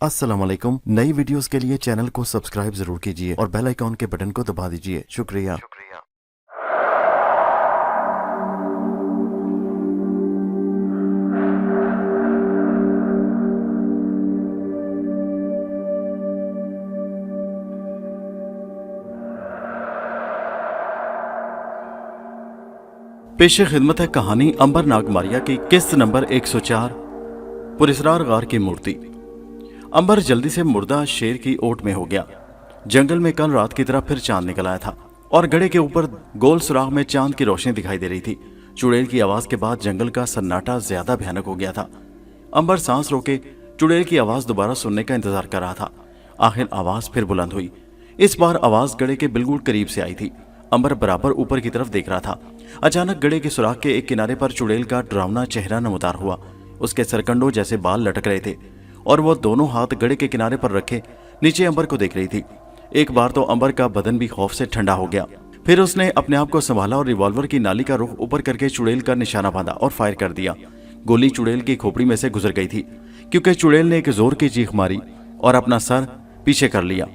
अस्सलाम वालेकुम। नई वीडियोस के लिए चैनल को सब्सक्राइब जरूर कीजिए और बेल आइकॉन के बटन को दबा दीजिए। शुक्रिया। पेश खिदमत है कहानी अंबर नागमारिया की किस्त नंबर 104 पुरस्रार गार की मूर्ति। अंबर जल्दी से मुर्दा शेर की ओट में हो गया। जंगल में कल रात की तरह फिर चांद निकल आया था और गड़े के ऊपर गोल सुराख में चांद की रोशनी दिखाई दे रही थी। चुड़ैल की आवाज के बाद जंगल का सन्नाटा ज्यादा भयानक हो गया था। अंबर सांस रोके चुड़ैल की आवाज दोबारा सुनने का इंतजार कर रहा था। आखिर आवाज फिर बुलंद हुई। इस बार आवाज गड़े के बिल्कुल करीब से आई थी। अंबर बराबर ऊपर की तरफ देख रहा था। अचानक गड़े के सुराख के एक किनारे पर चुड़ैल का डरावना चेहरा नमूदार हुआ। उसके सरकंडों जैसे बाल लटक रहे थे और वो दोनों हाथ गड़े के किनारे पर रखे नीचे अंबर को देख रही थी। एक बार तो अंबर का बदन भी खौफ से ठंडा हो गया। फिर उसने अपने आप को संभाला और रिवॉल्वर की नाली का रुख ऊपर करके चुड़ैल का निशाना बांधा और फायर कर दिया। गोली चुड़ैल की खोपड़ी में से गुजर गई थी क्योंकि चुड़ैल ने एक जोर की चीख मारी और अपना सर पीछे कर लिया।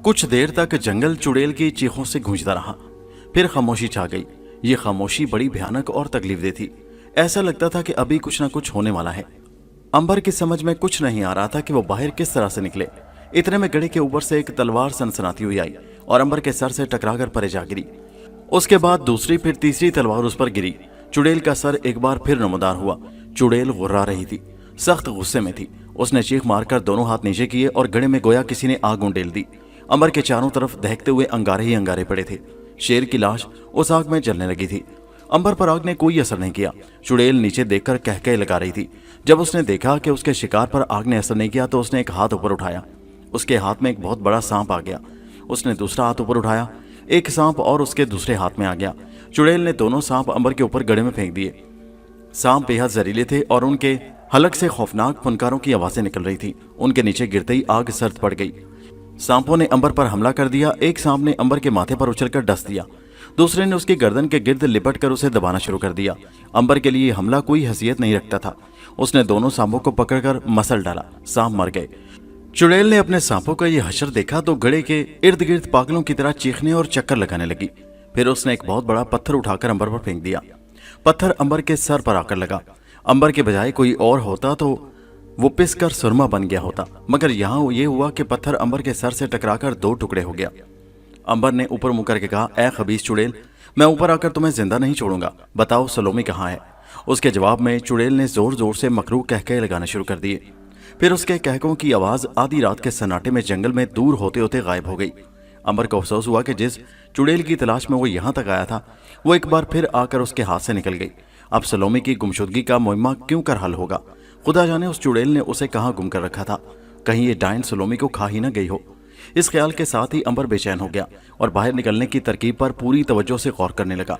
कुछ देर तक जंगल चुड़ैल की चीखों से गूंजता रहा। फिर खामोशी छा गई। ये खामोशी बड़ी भयानक और तकलीफदेह थी। ऐसा लगता था कि अभी कुछ ना कुछ होने वाला है। अंबर की समझ में कुछ नहीं आ रहा था कि वो बाहर किस तरह से निकले। इतने में गड़े के ऊपर से एक तलवार सनसनाती हुई आई और अंबर के सर से टकराकर परे जा गिरी। उसके बाद दूसरी फिर तीसरी तलवार उस पर गिरी। चुड़ैल का सर एक बार फिर नमदार हुआ। चुड़ैल गुर्रा रही थी, सख्त गुस्से में थी। उसने चीख मारकर दोनों हाथ नीचे किए और गड़े में गोया किसी ने आग उंडेल दी। अंबर के चारों तरफ दहकते हुए अंगारे ही अंगारे पड़े थे। शेर की लाश उस आग में जलने लगी थी। अंबर पर आग ने कोई असर नहीं किया। चुड़ैल नीचे देखकर कहकहे लगा रही थी। जब उसने देखा कि उसके शिकार पर आग ने असर नहीं किया तो उसने एक हाथ ऊपर उठाया। उसके हाथ में एक बहुत बड़ा सांप आ गया। उसने दूसरा हाथ ऊपर उठाया, एक सांप और उसके दूसरे हाथ में आ गया। चुड़ैल ने दोनों सांप अंबर के ऊपर गड़े में फेंक दिए। सांप बेहद जहरीले थे और उनके हलक से खौफनाक फुनकारों की आवाजें निकल रही थी। उनके नीचे गिरते ही आग सर्द पड़ गई। सांपों ने अंबर पर हमला कर दिया। एक सांप ने अंबर के माथे पर उछलकर डस दिया। दूसरे ने उसकी गर्दन के गिर्द लिपट कर उसे दबाना शुरू कर दिया। अंबर के लिए हमला कोई हैसियत नहीं रखता था। उसने दोनों सांपों को पकड़कर मसल डाला। सांप मर गए। चुड़ैल ने अपने सांपों का यह हशर देखा तो गड़े के इर्द गिर्द पागलों की तरह चीखने और चक्कर लगाने लगी। फिर उसने एक बहुत बड़ा पत्थर उठाकर अंबर पर फेंक दिया। पत्थर अंबर के सर पर आकर लगा। अंबर के बजाय कोई और होता तो वो पिस कर सुरमा बन गया होता, मगर यहाँ ये हुआ कि पत्थर अंबर के सर से टकराकर दो टुकड़े हो गया। अंबर ने ऊपर मुंह करके कहा, ऐ खबीस चुड़ैल, मैं ऊपर आकर तुम्हें जिंदा नहीं छोड़ूंगा। बताओ सलोमी कहाँ है? उसके जवाब में चुड़ैल ने जोर जोर से मकरू कहकहे लगाने शुरू कर दिए। फिर उसके कहकों की आवाज आधी रात के सन्नाटे में जंगल में दूर होते होते गायब हो गई। अंबर को अफसोस हुआ कि जिस चुड़ैल की तलाश में वो यहाँ तक आया था वो एक बार फिर आकर उसके हाथ से निकल गई। अब सलोमी की गुमशुदगी का मुइम्मा क्यों कर हल होगा? खुदा जाने उस चुड़ैल ने उसे कहाँ गुम कर रखा था। कहीं ये डायन सलोमी को खा ही न गई हो। इस ख्याल के साथ ही अंबर बेचैन हो गया और बाहर निकलने की तरकीब पर पूरी तवज्जो से गौर करने लगा।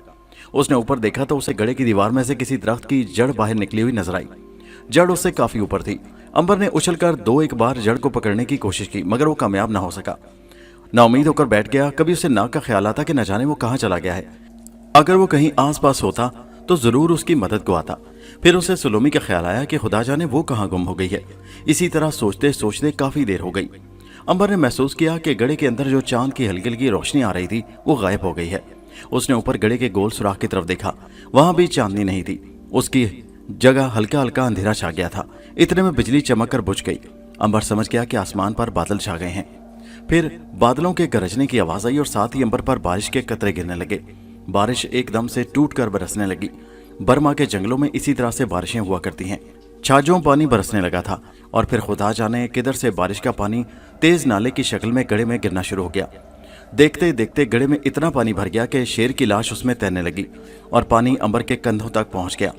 उसने ऊपर देखा तो उसे गड़े की दीवार में से किसी दरख्त की जड़ बाहर निकली हुई नजर आई। जड़ उससे काफी ऊपर थी। अंबर ने उछलकर दो एक बार जड़ को पकड़ने की कोशिश की मगर वो कामयाब ना हो सका। नाउमीद होकर बैठ गया। कभी उसे नाक का ख्याल आता कि न जाने वो कहाँ चला गया है। अगर वो कहीं आस पास होता तो जरूर उसकी मदद को आता। फिर उसे सलोमी का ख्याल आया कि खुदा जाने वो कहाँ गुम हो गई है। इसी तरह सोचते सोचते काफी देर हो गई। अंबर ने महसूस किया कि गड़े के अंदर जो चांद की हल्की हल्की रोशनी आ रही थी वो गायब हो गई है। उसने ऊपर गड़े के गोल सुराख की तरफ देखा। वहां भी चांदनी नहीं थी। उसकी जगह हल्का हल्का अंधेरा छा गया था। इतने में बिजली चमक कर बुझ गई। अंबर समझ गया कि आसमान पर बादल छा गए हैं। फिर बादलों के गरजने की आवाज आई और साथ ही अंबर पर बारिश के कतरे गिरने लगे। बारिश एकदम से टूट कर बरसने लगी। बर्मा के जंगलों में इसी तरह से बारिशें हुआ करती हैं। छाजों पानी बरसने लगा था और फिर खुदा जाने किधर से बारिश का पानी तेज नाले की शक्ल में गड़े में गिरना शुरू हो गया। देखते देखते गड़े में इतना पानी भर गया कि शेर की लाश उसमें तैरने लगी और पानी अंबर के कंधों तक पहुंच गया।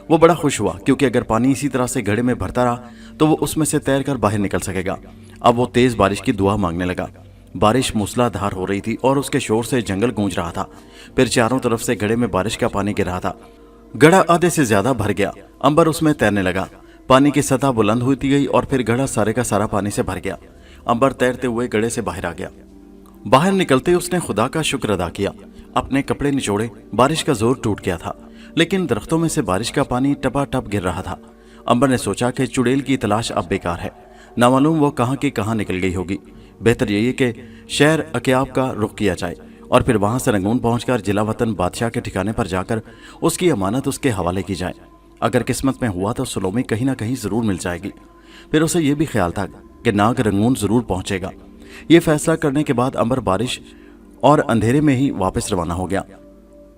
वो बड़ा खुश हुआ क्योंकि अगर पानी इसी तरह से गड़े में भरता रहा तो वो उसमें से तैर कर बाहर निकल सकेगा। अब वो तेज बारिश की दुआ मांगने लगा। बारिश मूसलाधार हो रही थी और उसके शोर से जंगल गूंज रहा था। फिर चारों तरफ से गड़े में बारिश का पानी गिर रहा था। गड़ा आधे से ज्यादा भर गया। अंबर उसमें तैरने लगा। पानी की सतह बुलंद होती गई और फिर गड़ा सारे का सारा पानी से भर गया। अंबर तैरते हुए गड़े से बाहर आ गया। बाहर निकलते उसने खुदा का शुक्र अदा किया। अपने कपड़े निचोड़े। बारिश का जोर टूट गया था लेकिन दरख्तों में से बारिश का पानी टपा टप गिर रहा था। अंबर ने सोचा कि चुड़ैल की तलाश अब बेकार है। ना मालूम वो कहाँ की कहाँ निकल गई होगी। बेहतर यही है कि शहर अकियाब का रुख किया जाए और फिर वहां से रंगून पहुंचकर जिला वतन बादशाह के ठिकाने पर जाकर उसकी अमानत उसके हवाले की जाए। अगर किस्मत में हुआ तो सुलोमी कहीं ना कहीं जरूर मिल जाएगी। फिर उसे यह भी ख्याल था कि नाग रंगून जरूर पहुंचेगा। ये फैसला करने के बाद अंबर बारिश और अंधेरे में ही वापस रवाना हो गया।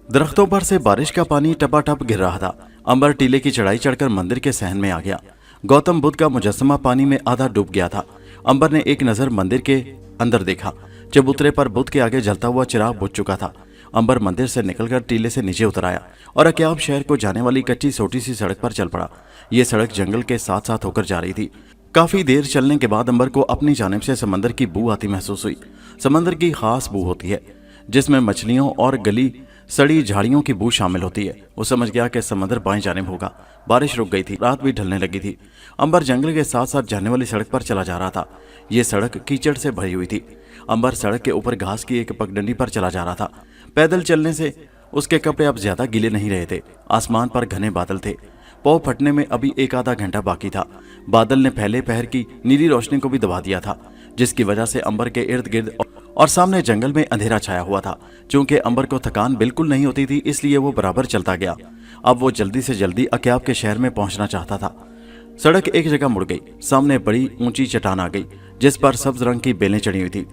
दरख्तों पर से बारिश का पानी टपाटप गिर रहा था। अंबर टीले की चढ़ाई चढ़कर मंदिर के सहन में आ गया। गौतम बुद्ध का मुजस्समा पानी में आधा डूब गया था। अंबर ने एक नजर मंदिर के अंदर देखा। चबूतरे पर बुद्ध के आगे जलता हुआ चिराग बुझ चुका था। अंबर मंदिर से निकलकर टीले से नीचे उतर आया और अकियाब शहर को जाने वाली कच्ची छोटी सी सड़क पर चल पड़ा। ये सड़क जंगल के साथ साथ होकर जा रही थी। काफी देर चलने के बाद अंबर को अपनी जानिब से समंदर की बू आती महसूस हुई। समंदर की खास बू होती है जिसमें मछलियों और गली सड़ी झाड़ियों की बू शामिल होती है। वो समझ गया कि समंदर बाएं जानिब होगा। बारिश रुक गई थी, रात भी ढलने लगी थी। अंबर जंगल के साथ साथ जाने वाली सड़क पर चला जा रहा था। ये सड़क कीचड़ से भरी हुई थी। अंबर सड़क के ऊपर घास की एक पगडंडी पर चला जा रहा था। पैदल चलने से उसके कपड़े अब ज्यादा गीले नहीं रहे थे। आसमान पर घने बादल थे। पौ फटने में अभी एक आधा घंटा बाकी था। बादल ने पहले पहर की नीली रोशनी को भी दबा दिया था, जिसकी वजह से अंबर के इर्द गिर्द और सामने जंगल में अंधेरा छाया हुआ था। चूंकि अंबर को थकान बिल्कुल नहीं होती थी, इसलिए वो बराबर चलता गया। अब वो जल्दी से जल्दी अकियाब के शहर में पहुंचना चाहता था। सड़क एक जगह मुड़ गई। सामने बड़ी ऊंची चट्टान आ गई जिस पर सब्ज रंग की बेलें चढ़ी हुई थी।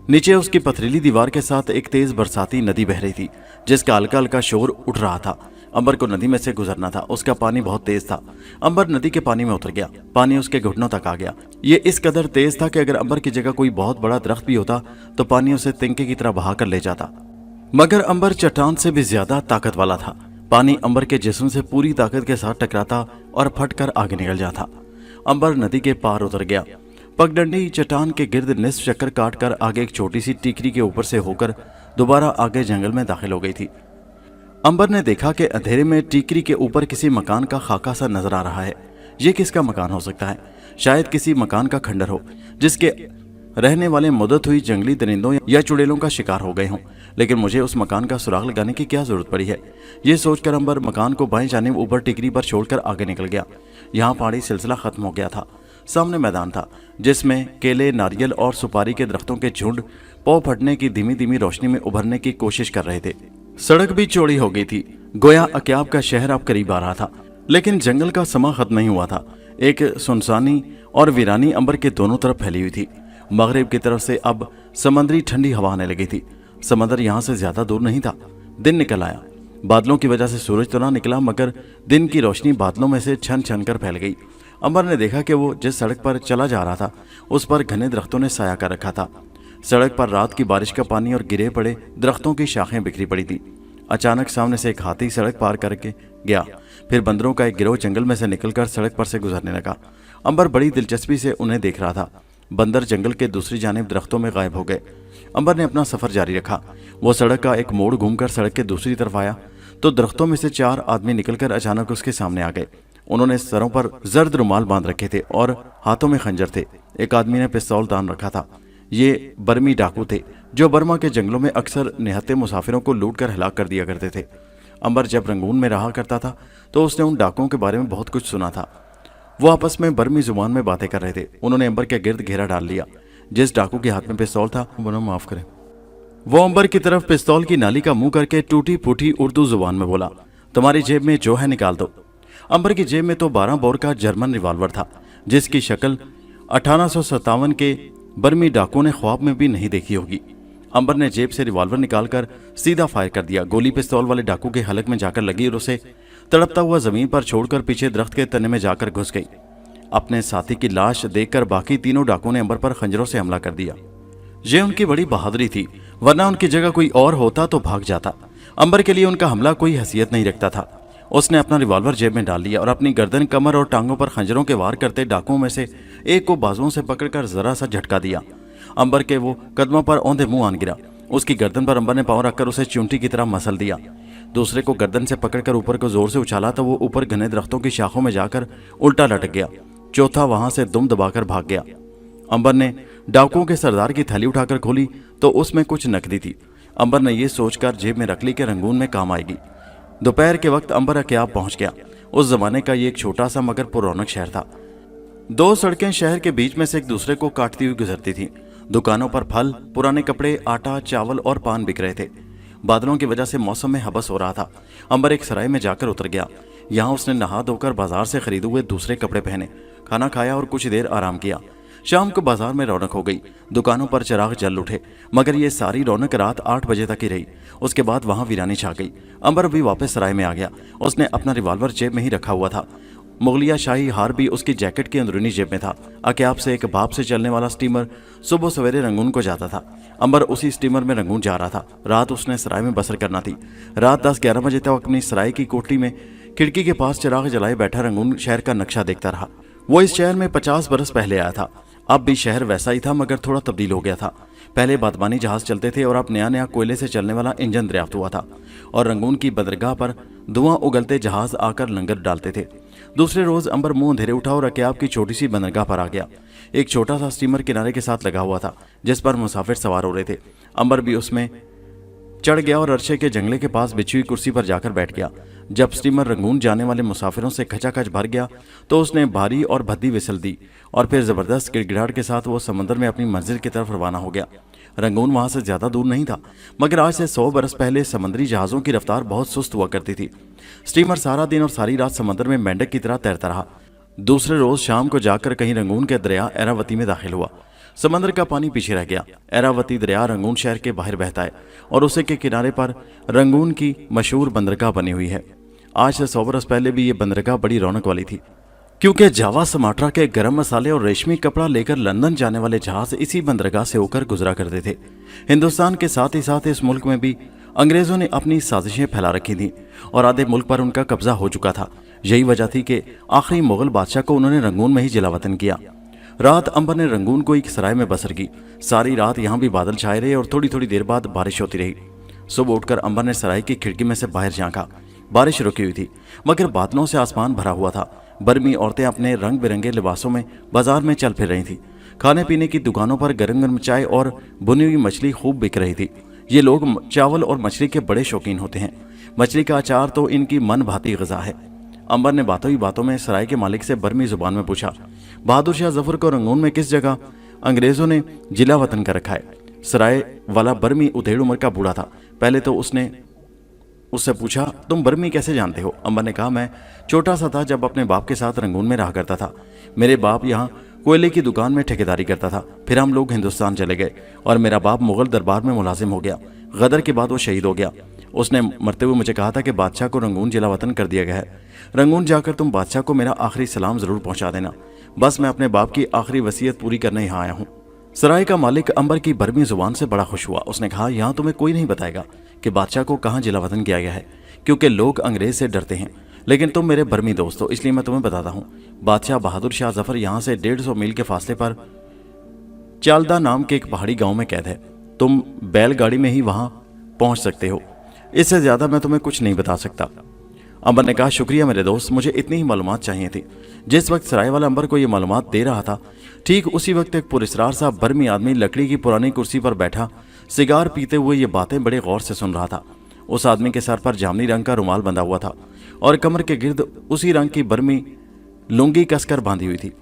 नीचे उसकी पथरीली दीवार के साथ एक तेज बरसाती नदी बह रही थी जिसका हल्का हल्का शोर उठ रहा था। अंबर को नदी में से गुजरना था। उसका पानी बहुत तेज था। अंबर नदी के पानी में उतर गया। पानी उसके घुटनों तक आ गया। ये इस कदर तेज था कि अगर अंबर की जगह कोई बहुत बड़ा दरख्त भी होता तो पानी उसे तिनके की तरह बहा कर ले जाता। मगर अंबर चट्टान से भी ज्यादा ताकत वाला था। पानी अंबर के जिस्म से पूरी ताकत के साथ टकराता और फट कर आगे निकल जाता। अंबर नदी के पार उतर गया। पगडंडी चट्टान के गिर्द निस्फ चक्कर काट कर आगे एक छोटी सी टीकरी के ऊपर से होकर दोबारा आगे जंगल में दाखिल हो गई थी। अंबर ने देखा कि अंधेरे में टीकरी के ऊपर किसी मकान का खाका सा नजर आ रहा है। ये किसका मकान हो सकता है? शायद किसी मकान का खंडर हो जिसके रहने वाले मुद्दत हुई जंगली दरिंदों या चुड़ैलों का शिकार हो गए हों। लेकिन मुझे उस मकान का सुराग लगाने की क्या जरूरत पड़ी है? ये सोचकर अंबर मकान को बाएं जानिब ऊपर टिकरी पर छोड़कर आगे निकल गया। यहाँ पहाड़ी सिलसिला खत्म हो गया था। सामने मैदान था जिसमें केले, नारियल और सुपारी के दरख्तों के झुंड पौ फटने की धीमी धीमी रोशनी में उभरने की कोशिश कर रहे थे। सड़क भी चौड़ी हो गई थी। गोया अकियाब का शहर अब करीब आ रहा था। लेकिन जंगल का समा खत्म नहीं हुआ था। एक सुनसानी और वीरानी अंबर के दोनों तरफ फैली हुई थी। मगरिब की तरफ से अब समंदरी ठंडी हवा आने लगी थी। समंदर यहाँ से ज्यादा दूर नहीं था। दिन निकल आया। बादलों की वजह से सूरज तो ना निकला, मगर दिन की रोशनी बादलों में से छन छन कर फैल गई। अंबर ने देखा कि वो जिस सड़क पर चला जा रहा था उस पर घने दरख्तों ने साया कर रखा था। सड़क पर रात की बारिश का पानी और गिरे पड़े दरख्तों की शाखें बिखरी पड़ी थी। अचानक सामने से एक हाथी सड़क पार करके गया। फिर बंदरों का एक गिरोह जंगल में से निकलकर सड़क पर से गुजरने लगा। अंबर बड़ी दिलचस्पी से उन्हें देख रहा था। बंदर जंगल के दूसरी जानिब दरख्तों में गायब हो गए। अंबर ने अपना सफर जारी रखा। वो सड़क का एक मोड़ घूमकर सड़क के दूसरी तरफ आया तो दरख्तों में से 4 आदमी निकलकर अचानक उसके सामने आ गए। उन्होंने सरों पर जर्द रुमाल बांध रखे थे और हाथों में खंजर थे। एक आदमी ने पिस्तौल तान रखा था। ये बर्मी डाकू थे जो बर्मा के जंगलों में अक्सर निहत्थे मुसाफिरों को लूट कर हिलाक कर दिया करते थे। अंबर जब रंगून में रहा करता था तो उसने उन डाकुओं के बारे में बहुत कुछ सुना था। वो आपस में बर्मी जुबान में बातें कर रहे थे। उन्होंने अंबर के गिर्द घेरा डाल लिया। जिस डाकू के हाथ में पिस्तौल था माफ करें, वो अंबर की तरफ पिस्तौल की नाली का मुंह करके टूटी फूटी उर्दू जुबान में बोला, तुम्हारी जेब में जो है निकाल दो। अंबर की जेब में तो 12 बोर का जर्मन रिवॉल्वर था जिसकी शक्ल 1857 के बर्मी डाकू ने ख्वाब में भी नहीं देखी होगी। अंबर ने जेब से रिवॉल्वर निकालकर सीधा फायर कर दिया। गोली पिस्तौल वाले डाकू के हलक में जाकर लगी और उसे तड़पता हुआ जमीन पर छोड़कर पीछे दरख्त के तने में जाकर घुस गई। अपने साथी की लाश देखकर बाकी तीनों डाकुओं ने अंबर पर खंजरों से हमला कर दिया। ये उनकी बड़ी बहादुरी थी, वरना उनकी जगह कोई और होता तो भाग जाता। अंबर के लिए उनका हमला कोई हैसियत नहीं रखता था। उसने अपना रिवॉल्वर जेब में डाल लिया और अपनी गर्दन, कमर और टांगों पर खंजरों के वार करते डाकुओं में से एक को बाजुओं से पकड़कर जरा सा झटका दिया। अंबर के वो कदमों पर औंधे मुंह आन गिरा। उसकी गर्दन पर अंबर ने पांव रखकर उसे चूंटी की तरह मसल दिया। दूसरे को गर्दन से पकड़कर ऊपर को जोर से उछाला तो वो ऊपर घने दरख्तों की शाखों में जाकर उल्टा लटक गया। चौथा वहां से दुम दबाकर भाग गया। अंबर ने डाकुओं के सरदार की थैली उठाकर खोली तो उसमें कुछ नकदी थी। अंबर ने यह सोचकर जेब में रख ली कि रंगून में काम आएगी। दोपहर के वक्त अंबर अकियाब पहुंच गया। उस जमाने का ये एक छोटा सा मगर पुरौनक शहर था। दो सड़कें शहर के बीच में से एक दूसरे को काटती हुई गुजरती थीं। दुकानों पर फल, पुराने कपड़े, आटा, चावल और पान बिक रहे थे। बादलों की वजह से मौसम में हबस हो रहा था। अंबर एक सराय में जाकर उतर गया। यहाँ उसने नहा धोकर बाजार से खरीदे हुए दूसरे कपड़े पहने, खाना खाया और कुछ देर आराम किया। शाम को बाजार में रौनक हो गई। दुकानों पर चिराग जल उठे, मगर ये सारी रौनक रात 8 बजे तक ही रही। उसके बाद वहां वीरानी छा गई। अंबर भी वापस सराय में आ गया। उसने अपना रिवॉल्वर जेब में ही रखा हुआ था। मुगलिया शाही हार भी उसकी जैकेट की अंदरूनी जेब में था। अक्याब से एक भाप से चलने वाला स्टीमर सुबह सवेरे रंगून को जाता था। अंबर उसी स्टीमर में रंगून जा रहा था। रात उसने सराय में बसर करना थी। रात 10-11 बजे तक अपनी सराय की कोठरी में खिड़की के पास चिराग जलाए बैठा रंगून शहर का नक्शा देखता रहा। वो इस शहर में 50 बरस पहले आया था। अब भी शहर वैसा ही था, मगर थोड़ा तब्दील हो गया था। पहले बादमानी जहाज चलते थे और अब नया नया कोयले से चलने वाला इंजन दरियाफ्त हुआ था और रंगून की बंदरगाह पर धुआं उगलते जहाज आकर लंगर डालते थे। दूसरे रोज अंबर मुंह अंधेरे उठा और अक्याब की छोटी सी बंदरगाह पर आ गया। एक छोटा सा स्टीमर किनारे के साथ लगा हुआ था, जिस पर मुसाफिर सवार हो रहे थे। अंबर भी उसमें चढ़ गया और अरशे के जंगले के पास बिछी हुई कुर्सी पर जाकर बैठ गया। जब स्टीमर रंगून जाने वाले मुसाफिरों से खचाखच भर गया तो उसने भारी और भद्दी विसल दी और फिर जबरदस्त गिड़गिड़ाहट के साथ वो समंदर में अपनी मंजिल की तरफ रवाना हो गया। रंगून वहां से ज्यादा दूर नहीं था, मगर आज से 100 बरस पहले समुद्री जहाजों की रफ्तार बहुत सुस्त हुआ करती थी। स्टीमर सारा दिन और सारी रात समंदर में मेंढक की तरह तैरता रहा। दूसरे रोज शाम को जाकर कहीं रंगून के दरिया एरावती में दाखिल हुआ। समंदर का पानी पीछे रह गया। एरावती दरिया रंगून शहर के बाहर बहता है और उसे के किनारे पर रंगून की मशहूर बंदरगाह बनी हुई है। आज से 100 बरस पहले भी ये बंदरगाह बड़ी रौनक वाली थी, क्योंकि जावा सुमात्रा के गर्म मसाले और रेशमी कपड़ा लेकर लंदन जाने वाले जहाज इसी बंदरगाह से होकर गुजरा करते थे। हिंदुस्तान के साथ ही साथ इस मुल्क में भी अंग्रेजों ने अपनी साजिशें फैला रखी थी और आधे मुल्क पर उनका कब्जा हो चुका था। यही वजह थी कि आखिरी मुगल बादशाह को उन्होंने रंगून में ही जिलावतन किया। रात अंबर ने रंगून को एक सराय में बसर की। सारी रात यहाँ भी बादल छाए रहे और थोड़ी थोड़ी देर बाद बारिश होती रही। सुबह उठकर अंबर ने सराय की खिड़की में से बाहर झांका। बारिश रुकी हुई थी, मगर बादलों से आसमान भरा हुआ था। बर्मी औरतें अपने रंग बिरंगे लिबासों में बाजार में चल फिर रही थी। खाने पीने की दुकानों पर गरम गरम चाय और बुनी हुई मछली खूब बिक रही थी। ये लोग चावल और मछली के बड़े शौकीन होते हैं। मछली का अचार तो इनकी मन भाती गजा है। अंबर ने बातों ही बातों में सराय के मालिक से बर्मी जुबान में पूछा, बहादुर शाह जफर को रंगून में किस जगह अंग्रेजों ने जिला वतन कर रखा है? सराय वाला बर्मी उधेड़ उम्र का बूढ़ा था। पहले तो उसने उससे पूछा, तुम बर्मी कैसे जानते हो? अंबर ने कहा, मैं छोटा सा था जब अपने बाप के साथ रंगून में रहा करता था। मेरे बाप यहाँ कोयले की दुकान में ठेकेदारी करता था। फिर हम लोग हिंदुस्तान चले गए और मेरा बाप मुगल दरबार में मुलाजिम हो गया। गदर के बाद वो शहीद हो गया। उसने मरते हुए मुझे कहा था कि बादशाह को रंगून जिला वतन कर दिया गया है। रंगून जाकर तुम बादशाह को मेरा आखिरी सलाम जरूर पहुंचा देना। बस मैं अपने बाप की आखिरी वसीयत पूरी करने यहाँ आया हूँ। सराय का मालिक अंबर की बर्मी जुबान से बड़ा खुश हुआ। उसने कहा, यहाँ तुम्हें कोई नहीं बताएगा कि बादशाह को कहाँ जिला वतन किया गया है, क्योंकि लोग अंग्रेज से डरते हैं। लेकिन तुम मेरे बर्मी दोस्त हो, इसलिए मैं तुम्हें बताता हूँ। बादशाह बहादुर शाह जफर यहाँ से 150 मील के फासले पर चालदा नाम के एक पहाड़ी गांव में कैद है। तुम बैलगाड़ी में ही वहां पहुंच सकते हो। इससे ज्यादा मैं तुम्हें कुछ नहीं बता सकता। अंबर ने कहा, शुक्रिया मेरे दोस्त, मुझे इतनी ही मालूमात चाहिए थी। जिस वक्त सराय वाला अंबर को ये मालूमात दे रहा था, ठीक उसी वक्त एक पुरस्रार सा बर्मी आदमी लकड़ी की पुरानी कुर्सी पर बैठा सिगार पीते हुए ये बातें बड़े गौर से सुन रहा था। उस आदमी के सर पर जामनी रंग का रुमाल बंधा हुआ था और कमर के गिर्द उसी रंग की बर्मी लुंगी कसकर बांधी हुई थी।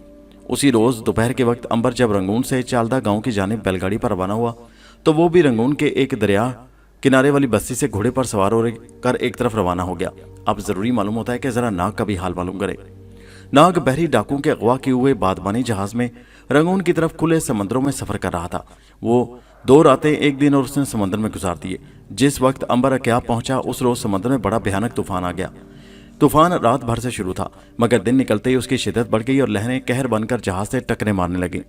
उसी रोज दोपहर के वक्त अंबर जब रंगून से चालदा गांव की जानिब बैलगाड़ी पर रवाना हुआ, तो वो भी रंगून के एक दरिया किनारे वाली बस्ती से घोड़े पर सवार होकर एक तरफ रवाना हो गया। अब जरूरी मालूम होता है कि जरा नाग का भी हाल मालूम करे। नाग बहरी डाकुओं के अगवा किए हुए बादमानी जहाज में रंगून की तरफ खुले समंदरों में सफर कर रहा था। वो 2 रातें 1 दिन और उसने समंदर में गुजार दिए। जिस वक्त अंबर अक्याब पहुंचा, उस रोज समंदर में बड़ा भयानक तूफान आ गया। तूफान रात भर से शुरू था, मगर दिन निकलते ही उसकी शिद्दत बढ़ गई और लहरें कहर बनकर जहाज से टक्करें मारने लगी।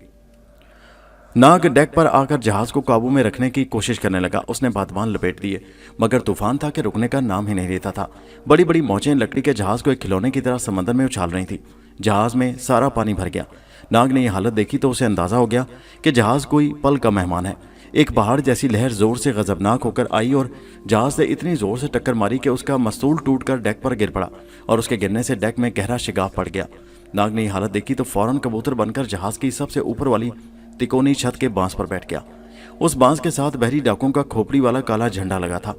नाग डेक पर आकर जहाज को काबू में रखने की कोशिश करने लगा। उसने बादमान लपेट दिए, मगर तूफान था कि रुकने का नाम ही नहीं लेता था। बड़ी बड़ी मौजें लकड़ी के जहाज को एक खिलौने की तरह समंदर में उछाल रही थी। जहाज में सारा पानी भर गया। नाग ने यह हालत देखी तो उसे अंदाजा हो गया कि जहाज कोई पल का मेहमान है। एक पहाड़ जैसी लहर जोर से गजबनाक होकर आई और जहाज से इतनी जोर से टक्कर मारी कि उसका मस्तूल टूटकर डेक पर गिर पड़ा और उसके गिरने से डेक में गहरा शिगाफ पड़ गया। नाग ने यह हालत देखी तो फौरन कबूतर बनकर जहाज की सबसे ऊपर वाली तिकोनी छत के बांस पर बैठ गया। उस बांस के साथ बहरी डाकुओं का खोपड़ी वाला काला झंडा लगा था।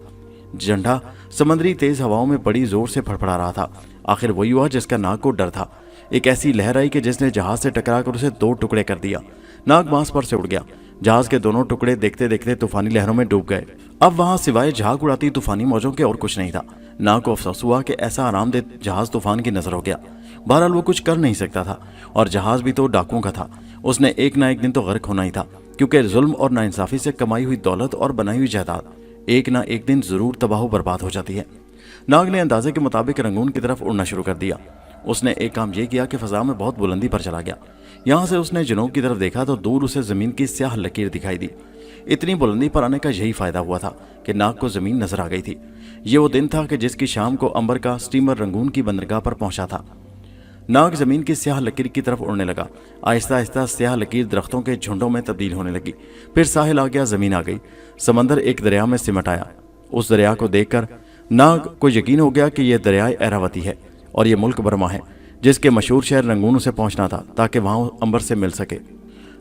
झंडा समंदरी तेज हवाओं में बड़ी जोर से फड़फड़ा रहा था। आखिर वही हुआ जिसका नाग को डर था। एक ऐसी लहर आई कि जिसने जहाज से टकराकर उसे 2 टुकड़े कर दिया। नाग बांस पर से उड़ गया। जहाज के दोनों टुकड़े देखते देखते तूफानी लहरों में डूब गए। अब वहां सिवाय झाग उड़ाती तूफानी मौजों के और कुछ नहीं था। नाग को अफसोस हुआ कि ऐसा आरामदेह जहाज तूफान की नजर हो गया। बहरहाल वो कुछ कर नहीं सकता था, और जहाज भी तो डाकुओं का था। उसने एक ना एक दिन तो गर्क होना ही था, क्योंकि जुल्म और नाइंसाफी से कमाई हुई दौलत और बनाई हुई जायदाद एक ना एक दिन जरूर तबाह बर्बाद हो जाती है। नाग ने अंदाजे के मुताबिक रंगून की तरफ उड़ना शुरू कर दिया। उसने एक काम यह किया कि फजा में बहुत बुलंदी पर चला गया। यहाँ से उसने जनूब की तरफ देखा तो दूर उसे जमीन की स्याह लकीर दिखाई दी। इतनी बुलंदी पर आने का यही फायदा हुआ था कि नाग को जमीन नजर आ गई थी। ये वो दिन था कि जिसकी शाम को अंबर का स्टीमर रंगून की बंदरगाह पर पहुंचा था। नाग जमीन की स्याह लकीर की तरफ उड़ने लगा। आहिस्ता आहिस्ता स्याह लकीर दरख्तों के झुंडों में तब्दील होने लगी। फिर साहिल आ गया, जमीन आ गई। समंदर एक दरिया में सिमट आया। उस दरिया को देखकर नाग को यकीन हो गया कि यह दरियाए एरावती है और यह मुल्क बर्मा है, जिसके मशहूर शहर रंगून उसे पहुंचना था ताकि वहां अंबर से मिल सके।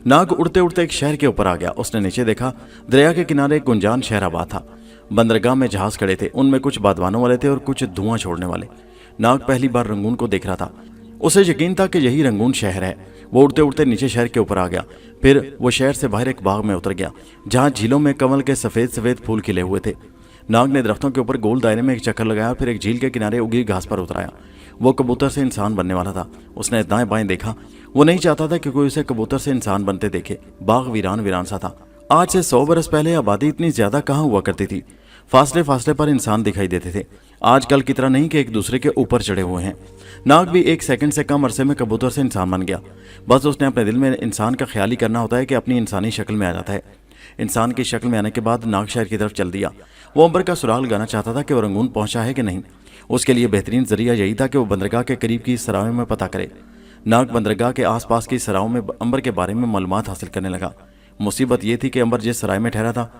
नाग उड़ते उड़ते एक शहर के ऊपर आ गया। उसने नीचे देखा, दरिया के किनारे एक गुंजान शहर आबाद था। बंदरगाह में जहाज खड़े थे, उनमें कुछ बादवानों वाले थे और कुछ धुआं छोड़ने वाले। नाग पहली बार रंगून को देख रहा था। उसे यकीन था कि यही रंगून शहर है। वो उड़ते उड़ते नीचे शहर के ऊपर आ गया। फिर वो शहर से बाहर एक बाग में उतर गया, जहाँ झीलों में कमल के सफेद सफेद फूल खिले हुए थे। नाग ने दरख्तों के ऊपर गोल दायरे में एक चक्कर लगाया, फिर एक झील के किनारे उगी घास पर उतराया। वो कबूतर से इंसान बनने वाला था। उसने दाएं बाएं देखा। वो नहीं चाहता था कि कोई उसे कबूतर से इंसान बनते देखे। बाग वीरान वीरान सा था। आज से 100 बरस पहले आबादी इतनी ज्यादा कहाँ हुआ करती थी। फासले फासले पर इंसान दिखाई देते थे। आजकल की तरह नहीं कि एक दूसरे के ऊपर चढ़े हुए हैं। नाग भी 1 सेकंड से कम अरसे में कबूतर से इंसान बन गया। बस उसने अपने दिल में इंसान का ख्याल ही करना होता है कि अपनी इंसानी शक्ल में आ जाता है। इंसान की शक्ल में आने के बाद नाग शहर की तरफ चल दिया। वो अंबर का सुराग लगाना चाहता था कि वो रंगून पहुंचा है कि नहीं। उसके लिए बेहतरीन जरिया यही था कि वो बंदरगाह के करीब की सरायों में पता करे। नाग बंदरगाह के आसपास की सरायों में अंबर के बारे में मालूमात हासिल करने लगा। मुसीबत यह थी कि अंबर जिस सराय में ठहरा था,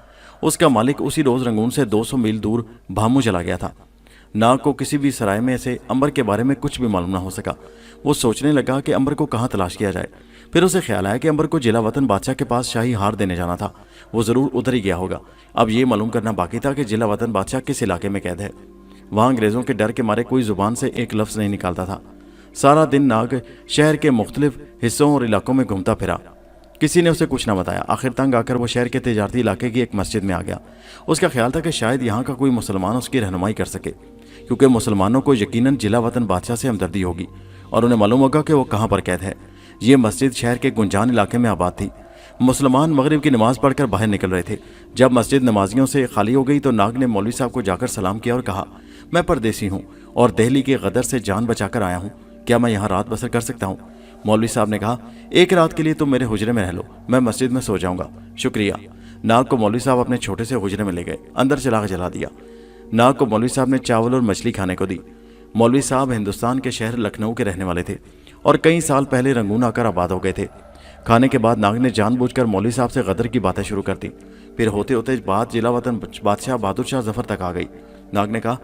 उसका मालिक उसी रोज रंगून से 200 मील दूर भामू चला गया था। नाग को किसी भी सराय में से अंबर के बारे में कुछ भी मालूम ना हो सका। वो सोचने लगा कि अंबर को कहाँ तलाश किया जाए। फिर उसे ख्याल आया कि अंबर को जिला वतन बादशाह के पास शाही हार देने जाना था। वो जरूर उधर ही गया होगा। अब ये मालूम करना बाकी था कि जिला वतन बादशाह किस इलाके में कैद है। वहाँ अंग्रेजों के डर के मारे कोई जुबान से एक लफ्ज नहीं निकालता था। सारा दिन नाग शहर के मुख्तलिफ हिस्सों और इलाकों में घूमता फिरा। किसी ने उसे कुछ न बताया। आखिर तंग आकर वो शहर के तिजारती इलाके की एक मस्जिद में आ गया। उसका ख्याल था कि शायद यहाँ का कोई मुसलमान उसकी रहनुमाई कर सके, क्योंकि मुसलमानों को यकीनन जिला वतन बादशाह से हमदर्दी होगी और उन्हें मालूम होगा कि वो कहाँ पर कैद है। ये मस्जिद शहर के गुंजान इलाके में आबाद थी। मुसलमान मगरिब की नमाज पढ़कर बाहर निकल रहे थे। जब मस्जिद नमाजियों से खाली हो गई तो नाग ने मौलवी साहब को जाकर सलाम किया और कहा, मैं परदेसी हूँ और दिल्ली के गदर से जान बचाकर आया हूँ। क्या मैं यहाँ रात बसर कर सकता हूँ? मौलवी साहब ने कहा, 1 रात के लिए तुम मेरे हुजरे में रह लो, मैं मस्जिद में सो जाऊंगा। शुक्रिया। नाग को मौलवी साहब अपने छोटे से हुजरे में ले गए। अंदर चला जला दिया। नाग को मौलवी साहब ने चावल और मछली खाने को दी। मौलवी साहब हिंदुस्तान के शहर लखनऊ के रहने वाले थे और कई साल पहले रंगून आकर आबाद हो गए थे। खाने के बाद नाग ने जानबूझकर मौलवी साहब से गदर की बातें शुरू कर दी। फिर होते होते बात जिला वतन बादशाह बहादुर शाह जफर तक आ गई। नाग ने कहा,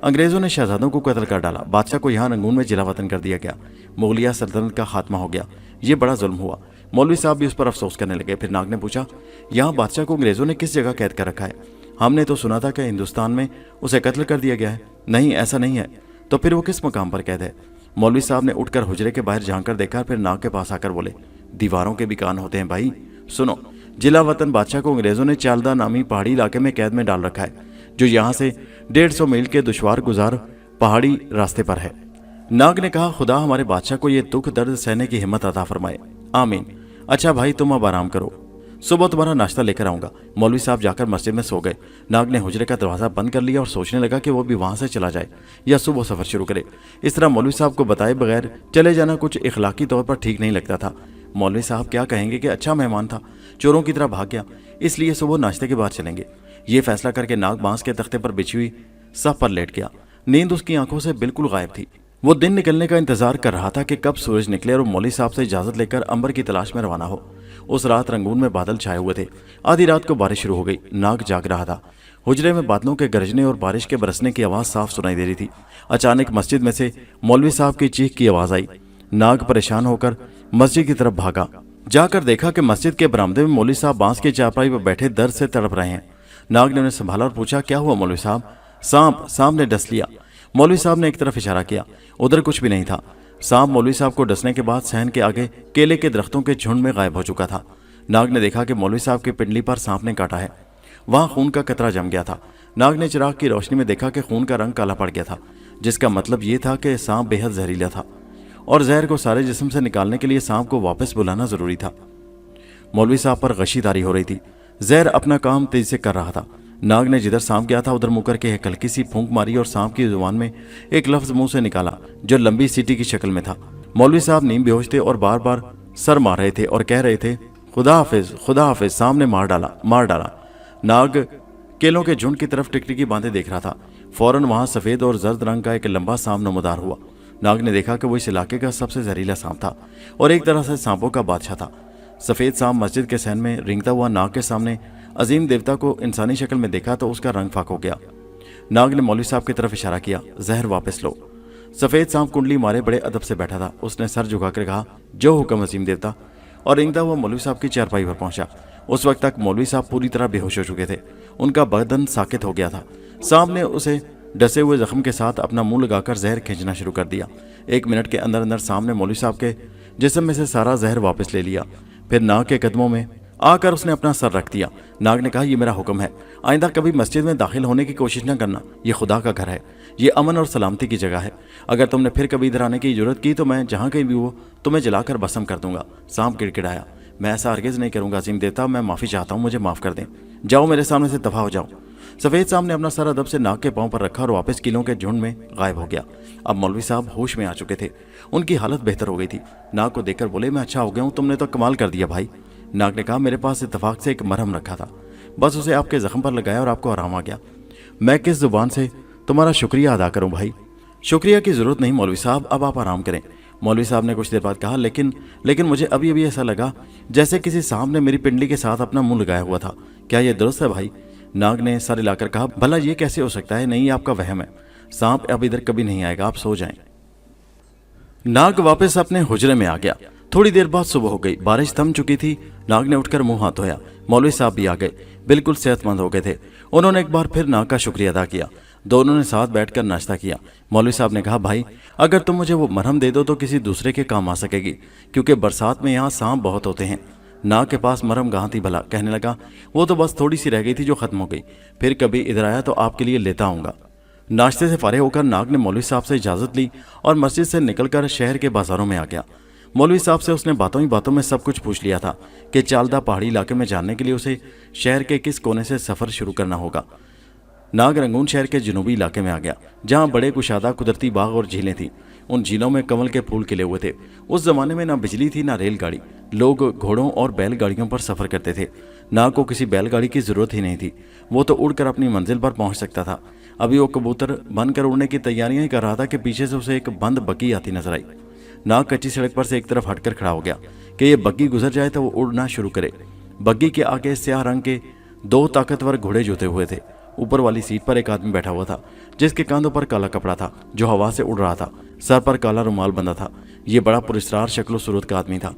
अंग्रेजों ने शहजादों को कत्ल कर डाला। बादशाह को यहाँ रंगून में जिला वतन कर दिया गया। मुगलिया सल्तनत का खात्मा हो गया। ये बड़ा जुल्म हुआ। मौलवी साहब भी उस पर अफसोस करने लगे। फिर नाग ने पूछा, यहाँ बादशाह को अंग्रेजों ने किस जगह कैद कर रखा है? हमने तो सुना था कि हिंदुस्तान में उसे कत्ल कर दिया गया है। नहीं, ऐसा नहीं है। तो फिर वो किस मकाम पर कैद है? मौलवी साहब ने उठकर हुजरे के बाहर झांक कर देखा, फिर नाग के पास आकर बोले, दीवारों के भी कान होते हैं भाई। सुनो, जिला वतन बादशाह को अंग्रेजों ने चालदा नामी पहाड़ी इलाके में कैद में डाल रखा है, जो यहाँ से 150 मील के दुश्वार गुजार पहाड़ी रास्ते पर है। नाग ने कहा, खुदा हमारे बादशाह को ये दुख दर्द सहने की हिम्मत अता फरमाए। आमीन। अच्छा भाई, तुम अब आराम करो, सुबह तुम्हारा नाश्ता लेकर आऊंगा। मौलवी साहब जाकर मस्जिद में सो गए। नाग ने हुजरे का दरवाजा बंद कर लिया और सोचने लगा कि वो भी वहां से चला जाए या सुबह सफर शुरू करे। इस तरह मौलवी साहब को बताए बगैर चले जाना कुछ इखलाकी तौर पर ठीक नहीं लगता था। मौलवी साहब क्या कहेंगे कि अच्छा मेहमान था, चोरों की तरह भाग गया, इसलिए सुबह नाश्ते के बाद चलेंगे। ये फैसला करके नाग बांस के तख्ते पर बिछी हुई सफ पर लेट गया। नींद उसकी आंखों से बिल्कुल गायब थी। वो दिन निकलने का इंतजार कर रहा था कि कब सूरज निकले और मौलवी साहब से इजाजत लेकर अंबर की तलाश में रवाना हो। उस रात रंगून में बादल छाए हुए थे। आधी रात को बारिश शुरू हो गई। नाग जाग रहा था। हुजरे में बादलों के गरजने और बारिश के बरसने की आवाज साफ सुनाई दे रही थी। अचानक मस्जिद में से मौलवी साहब की चीख की आवाज आई। नाग परेशान होकर मस्जिद की तरफ भागा। जाकर देखा कि मस्जिद के बरामदे में मौलवी साहब बांस की चारपाई पर बैठे दर्द से तड़प रहे हैं। नाग ने उन्हें संभाला और पूछा, क्या हुआ मौलवी साहब? सांप ने डस लिया। मौलवी साहब ने एक तरफ इशारा किया। उधर कुछ भी नहीं था। सांप मौलवी साहब को डसने के बाद सहन के आगे केले के दरख्तों के झुंड में गायब हो चुका था। नाग ने देखा कि मौलवी साहब की पिंडली पर सांप ने काटा है। वहां खून का कतरा जम गया था। नाग ने चिराग की रोशनी में देखा कि खून का रंग काला पड़ गया था, जिसका मतलब ये था कि सांप बेहद जहरीला था और जहर को सारे जिस्म से निकालने के लिए सांप को वापस बुलाना जरूरी था। मौलवी साहब पर गशी तारी हो रही थी। जहर अपना काम तेजी से कर रहा था। नाग ने जिधर सांप गया था उधर मुंह करके एक हल्की सी फूंक मारी और सांप की जुबान में एक लफ्ज मुंह से निकाला जो लंबी सीटी की शक्ल में था। मौलवी साहब नीम बेहोश थे और बार बार सर मार रहे थे और कह रहे थे, खुदा हाफिज। सांप ने मार डाला। नाग केलों के झुंड की तरफ टिकटिकी बांधे देख रहा था। फौरन वहां सफेद और जर्द रंग का एक लंबा सांप नमोदार हुआ। नाग ने देखा कि वो इस इलाके का सबसे जहरीला सांप था और एक तरह से सांपों का बादशाह था। सफेद सांप मस्जिद के सहन में रेंगता हुआ नाग के सामने अजीम देवता को इंसानी शक्ल में देखा तो उसका रंग फाक हो गया। नाग ने मौलवी साहब की तरफ इशारा किया, जहर वापस लो। सफेद सांप कुंडली मारे बड़े अदब से बैठा था। उसने सर झुकाकर कहा, जो हुक्म अजीम देवता, और रेंगता हुआ मौलवी साहब की चारपाई पर पहुंचा। उस वक्त तक मौलवी साहब पूरी तरह बेहोश हो चुके थे। उनका बदन साकित हो गया था। सांप ने उसे डसे हुए जख्म के साथ अपना मुंह लगाकर जहर खींचना शुरू कर दिया। 1 मिनट के अंदर अंदर सांप ने मौलवी साहब के जिस्म में से सारा जहर वापस ले लिया। फिर नाग के कदमों में आकर उसने अपना सर रख दिया। नाग ने कहा, ये मेरा हुक्म है, आइंदा कभी मस्जिद में दाखिल होने की कोशिश न करना। ये खुदा का घर है, ये अमन और सलामती की जगह है। अगर तुमने फिर कभी इधर आने की जरूरत की तो मैं जहाँ कहीं भी हो तुम्हें जलाकर भस्म कर दूंगा। सांप गिड़गिड़ाया, मैं ऐसा हरगिज नहीं करूंगा अजीम देवता, मैं माफ़ी चाहता हूँ, मुझे माफ़ कर दें। जाओ, मेरे सामने से दफा हो जाओ। सफ़ेद सांप ने अपना सर अदब से नाग के पांव पर रखा और वापस कीलों के झुंड में गायब हो गया। अब मौलवी साहब होश में आ चुके थे। उनकी हालत बेहतर हो गई थी। नाग को देखकर बोले, मैं अच्छा हो गया हूँ, तुमने तो कमाल कर दिया भाई। नाग ने कहा, मेरे पास इत्तेफाक से एक मरहम रखा था, बस उसे आपके जख्म पर लगाया और आपको आराम आ गया। मैं किस जुबान से तुम्हारा शुक्रिया अदा करूं भाई। शुक्रिया की जरूरत नहीं मौलवी साहब, अब आप आराम करें। मौलवी साहब ने कुछ देर बाद कहा, लेकिन मुझे अभी ऐसा लगा जैसे किसी सांप ने मेरी पिंडली के साथ अपना मुंह लगाया हुआ था। क्या यह दुरुस्त है भाई? नाग ने सर हिलाकर कहा, भला ये कैसे हो सकता है? नहीं, आपका वहम है। सांप अब इधर कभी नहीं आएगा, आप सो जाएं। नाग वापस अपने हुजरे में आ गया। थोड़ी देर बाद सुबह हो गई। बारिश थम चुकी थी। नाग ने उठकर मुंह हाथ धोया। मौलवी साहब भी आ गए, बिल्कुल सेहतमंद हो गए थे। उन्होंने एक बार फिर नाग का शुक्रिया अदा किया। दोनों ने साथ बैठकर नाश्ता किया। मौलवी साहब ने कहा, भाई अगर तुम मुझे वो मरहम दे दो तो किसी दूसरे के काम आ सकेगी, क्योंकि बरसात में यहाँ सांप बहुत होते हैं। नाग के पास मरहम कहाँ थी भला? कहने लगा, वो तो बस थोड़ी सी रह गई थी जो खत्म हो गई। फिर कभी इधर आया तो आपके लिए लेता आऊँगा। नाश्ते से फारिग होकर नाग ने मौलवी साहब से इजाज़त ली और मस्जिद से निकलकर शहर के बाजारों में आ गया। मौलवी साहब से उसने बातों ही बातों में सब कुछ पूछ लिया था कि चालदा पहाड़ी इलाके में जानने के लिए उसे शहर के किस कोने से सफ़र शुरू करना होगा। नाग रंगून शहर के जनूबी इलाके में आ गया, जहाँ बड़े कुशादा कुदरती बाग और झीलें थीं। उन झीलों में कमल के फूल खिले हुए थे। उस जमाने में ना बिजली थी ना रेलगाड़ी। लोग घोड़ों और बैलगाड़ियों पर सफ़र करते थे। नाग को किसी बैलगाड़ी की ज़रूरत ही नहीं थी। वो तो उड़कर अपनी मंजिल पर पहुंच सकता था। अभी वो कबूतर बनकर उड़ने की तैयारियां ही कर रहा था कि पीछे से उसे एक बंद बग्गी आती नजर आई। नाग कच्ची सड़क पर से एक तरफ हटकर खड़ा हो गया कि ये बग्गी गुजर जाए तो वो उड़ना शुरू करे। बग्गी के आगे स्याह रंग के 2 ताकतवर घोड़े जुते हुए थे। ऊपर वाली सीट पर एक आदमी बैठा हुआ था, जिसके कंधों पर काला कपड़ा था जो हवा से उड़ रहा था। सर पर काला रुमाल बंधा था। ये बड़ा पुरस्कार शक्लो सूरत का आदमी था।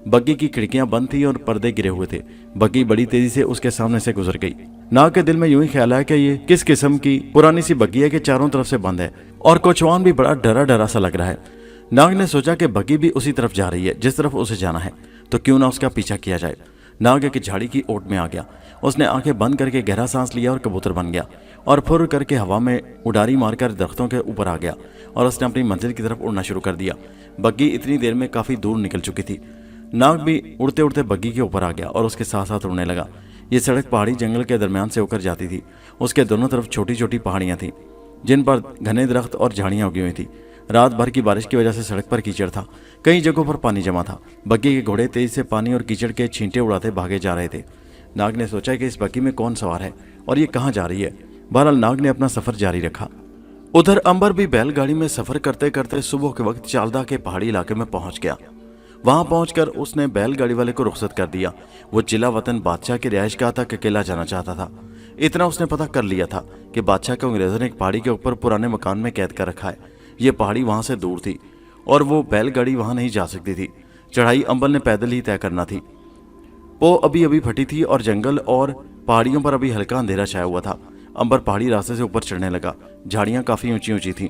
बग्गी की खिड़कियां बंद थी और पर्दे गिरे हुए थे। बग्गी बड़ी तेजी से उसके सामने से गुजर गई। नाग के दिल में यूं ही ख्याल आया कि ये किस किस्म की पुरानी सी बग्गी है कि चारों तरफ से बंद है और कोचवान भी बड़ा डरा डरा सा लग रहा है। नाग ने सोचा कि बग्गी भी उसी तरफ जा रही है जिस तरफ उसे जाना है, तो क्यों ना उसका पीछा किया जाए। नाग एक झाड़ी की ओट में आ गया। उसने आंखें बंद करके गहरा सांस लिया और कबूतर बन गया और फुर करके हवा में उड़ारी मारकर दरख्तों के ऊपर आ गया और उसने अपनी मंजिल की तरफ उड़ना शुरू कर दिया। बग्गी इतनी देर में काफ़ी दूर निकल चुकी थी। नाग भी उड़ते उड़ते बग्गी के ऊपर आ गया और उसके साथ साथ उड़ने लगा। ये सड़क पहाड़ी जंगल के दरमियान से होकर जाती थी। उसके दोनों तरफ छोटी छोटी पहाड़ियाँ थीं जिन पर घने दरख्त और झाड़ियाँ उगी हुई थी। रात भर की बारिश की वजह से सड़क पर कीचड़ था। कई जगहों पर पानी जमा था। बग्गी के घोड़े तेज से पानी और कीचड़ के छींटे उड़ाते भागे जा रहे थे। नाग ने सोचा कि इस बग्गी में कौन सवार है और ये कहाँ जा रही है। बहरहाल नाग ने अपना सफ़र जारी रखा। उधर अंबर भी बैलगाड़ी में सफ़र करते करते सुबह के वक्त चालदा के पहाड़ी इलाके में पहुंच गया। वहां पहुंचकर उसने बैलगाड़ी वाले को रुखसत कर दिया। वो जिला वतन बादशाह की रिहाइश गाह तक अकेला जाना चाहता था। इतना उसने पता कर लिया था कि बादशाह को अंग्रेजों ने एक पहाड़ी के ऊपर पुराने मकान में कैद कर रखा है। ये पहाड़ी वहां से दूर थी और वो बैलगाड़ी वहां नहीं जा सकती थी। चढ़ाई अंबर ने पैदल ही तय करना थी। वो अभी अभी फटी थी और जंगल और पहाड़ियों पर अभी हल्का अंधेरा छाया हुआ था। अंबर पहाड़ी रास्ते से ऊपर चढ़ने लगा। झाड़ियाँ काफ़ी ऊंची ऊंची थीं।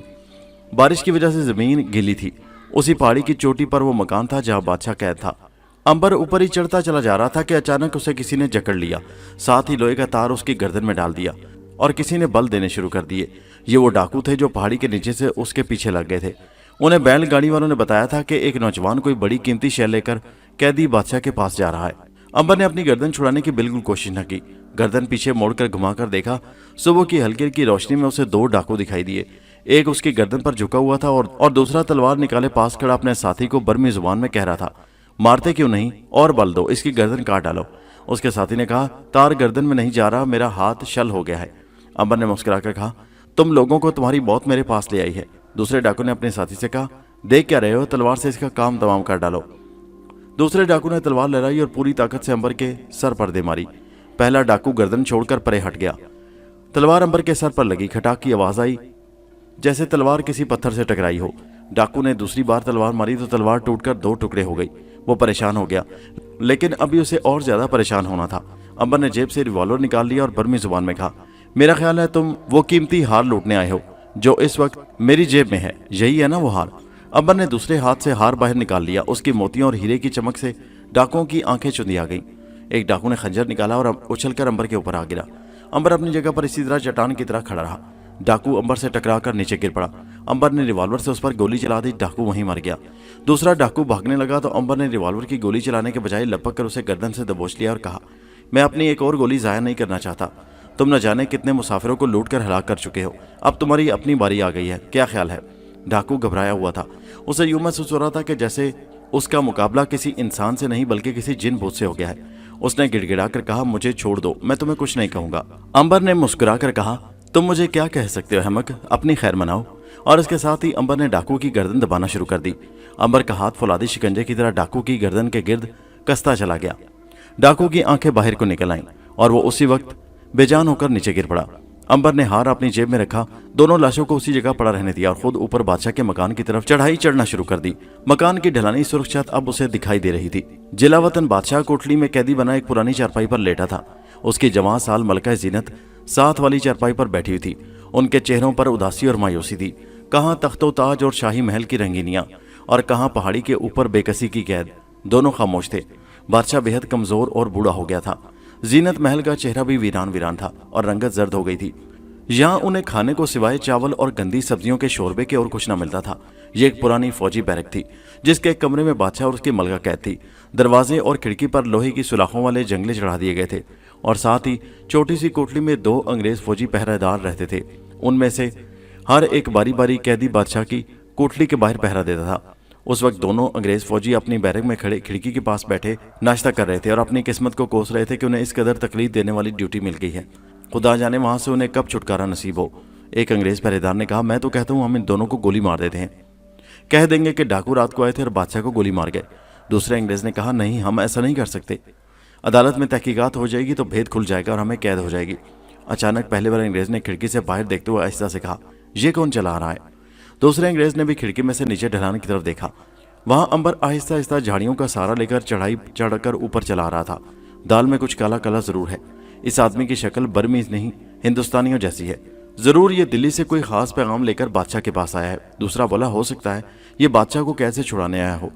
बारिश की वजह से ज़मीन गीली थी। उसी पहाड़ी की चोटी पर वो मकान था जहां बादशाह कैद था। अंबर ऊपर ही चढ़ता चला जा रहा था कि अचानक उसे किसी ने जकड़ लिया, साथ ही लोहे का तार उसकी गर्दन में डाल दिया और किसी ने बल देने शुरू कर दिए। ये वो डाकू थे जो पहाड़ी के नीचे से उसके पीछे लग गए थे। उन्हें बैलगाड़ी वालों ने बताया था कि एक नौजवान कोई बड़ी कीमती शय लेकर कैदी बादशाह के पास जा रहा है। अंबर ने अपनी गर्दन छुड़ाने की बिल्कुल कोशिश न की। गर्दन पीछे मोड़कर घुमाकर देखा। सुबह की हल्की हल्की रोशनी में उसे दो डाकू दिखाई दिए। एक उसकी गर्दन पर झुका हुआ था और दूसरा तलवार निकाले पास खड़ा अपने साथी को बर्मी जुबान में कह रहा था, मारते क्यों नहीं, और बल दो, इसकी गर्दन काट डालो। उसके साथी ने कहा, तार गर्दन में नहीं जा रहा, मेरा हाथ शल हो गया है। अंबर ने मुस्कुराकर कहा, तुम लोगों को तुम्हारी मौत मेरे पास ले आई है। दूसरे डाकू ने अपने साथी से कहा, देख क्या रहे हो, तलवार से इसका काम तमाम कर डालो। दूसरे डाकू ने तलवार लहराई और पूरी ताकत से अंबर के सर पर दे मारी। पहला डाकू गर्दन छोड़कर परे हट गया। तलवार अंबर के सर पर लगी। खटाक की आवाज आई, जैसे तलवार किसी पत्थर से टकराई हो। डाकू ने दूसरी बार तलवार मारी तो तलवार टूटकर दो टुकड़े हो गई। वो परेशान हो गया, लेकिन अभी उसे और ज्यादा परेशान होना था। अंबर ने जेब से रिवॉल्वर निकाल लिया और बर्मी जुबान में कहा, मेरा ख्याल है तुम वो कीमती हार लूटने आए हो जो इस वक्त मेरी जेब में है, यही है ना वो हार। अंबर ने दूसरे हाथ से हार बाहर निकाल लिया। उसकी मोतियों और हीरे की चमक से डाकुओं की आंखें चुंधिया गईं। एक डाकू ने खंजर निकाला और उछलकर अंबर के ऊपर आ गिरा। अंबर अपनी जगह पर इसी तरह चट्टान की तरह खड़ा रहा। डाकू अंबर से टकराकर नीचे गिर पड़ा। अंबर ने रिवॉल्वर से उस पर गोली चला दी। डाकू वहीं मर गया। दूसरा डाकू भागने लगा तो अंबर ने रिवॉल्वर की गोली चलाने के बजाय लपक कर उसे गर्दन से दबोच लिया और कहा, मैं अपनी एक और गोली जाया नहीं करना चाहता। तुम न जाने कितने मुसाफिरों को लूट कर हलाक कर चुके हो, अब तुम्हारी अपनी बारी आ गई है, क्या ख्याल है। डाकू घबराया हुआ था। उसे यूं महसूस हो रहा था कि जैसे उसका मुकाबला किसी इंसान से नहीं बल्कि किसी जिन भूत से हो गया है। उसने गिड़गिड़ाकर कहा, मुझे छोड़ दो, मैं तुम्हें कुछ नहीं कहूंगा। अंबर ने मुस्कुराकर कहा, तुम मुझे क्या कह सकते हो अहमक, अपनी खैर मनाओ। और इसके साथ ही अंबर ने डाकू की गर्दन दबाना शुरू कर दी। अंबर का हाथ फौलादी शिकंजे की तरह डाकू की गर्दन के गिर्द कसता चला गया। डाकू की आंखें बाहर को निकल आईं और वो उसी वक्त बेजान होकर नीचे गिर पड़ा। अंबर ने हार अपनी जेब में रखा, दोनों लाशों को उसी जगह पड़ा रहने दिया और खुद ऊपर बादशाह के मकान की तरफ चढ़ाई चढ़ना शुरू कर दी। मकान की ढलानी सुरक्षा अब उसे दिखाई दे रही थी। जिलावतन बादशाह कोठली में कैदी बना एक पुरानी चारपाई पर लेटा था। उसकी जवां साल मलका जीनत साथ वाली चारपाई पर बैठी हुई थी। उनके चेहरों पर उदासी और मायूसी थी। कहाँ तख्तो ताज और शाही महल की रंगीनियां और कहाँ पहाड़ी के ऊपर बेकसी की कैद। दोनों खामोश थे। बादशाह बेहद कमजोर और बूढ़ा हो गया था। जीनत महल का चेहरा भी वीरान वीरान था और रंगत जर्द हो गई थी। यहाँ उन्हें खाने को सिवाय चावल और गंदी सब्जियों के शोरबे के और कुछ न मिलता था। ये एक पुरानी फौजी बैरक थी जिसके एक कमरे में बादशाह और उसकी मलका कैद थी। दरवाजे और खिड़की पर लोहे की सुलाखों वाले जंगले चढ़ा दिए गए थे और साथ ही छोटी सी कोठली में 2 अंग्रेज फौजी पहरेदार रहते थे। उनमें से हर एक बारी बारी कैदी बादशाह की कोठली के बाहर पहरा देता था। उस वक्त दोनों अंग्रेज फौजी अपनी बैरक में खड़े खिड़की के पास बैठे नाश्ता कर रहे थे और अपनी किस्मत को कोस रहे थे कि उन्हें इस कदर तकलीफ देने वाली ड्यूटी मिल गई है। खुदा जाने वहां से उन्हें कब छुटकारा नसीब हो। एक अंग्रेज पहरेदार ने कहा, मैं तो कहता हूँ हम इन दोनों को गोली मार देते हैं, कह देंगे कि डाकू रात को आए थे और बादशाह को गोली मार गए। दूसरे अंग्रेज ने कहा, नहीं, हम ऐसा नहीं कर सकते। अदालत में तहकीकात हो जाएगी तो भेद खुल जाएगा और हमें कैद हो जाएगी। अचानक पहले वाले अंग्रेज ने खिड़की से बाहर देखते हुए आहिस्ता से कहा, ये कौन चला रहा है। दूसरे अंग्रेज ने भी खिड़की में से नीचे ढलान की तरफ देखा। वहां अंबर आहिस्ता आहिस्ता झाड़ियों का सहारा लेकर चढ़ाई चढ़कर ऊपर चला रहा था। दाल में कुछ काला काला जरूर है। इस आदमी की शक्ल बर्मीज नहीं हिंदुस्तानियों जैसी है। जरूर ये दिल्ली से कोई खास पैगाम लेकर बादशाह के पास आया है। दूसरा बोला, हो सकता है ये बादशाह को कैसे छुड़ाने आया हो।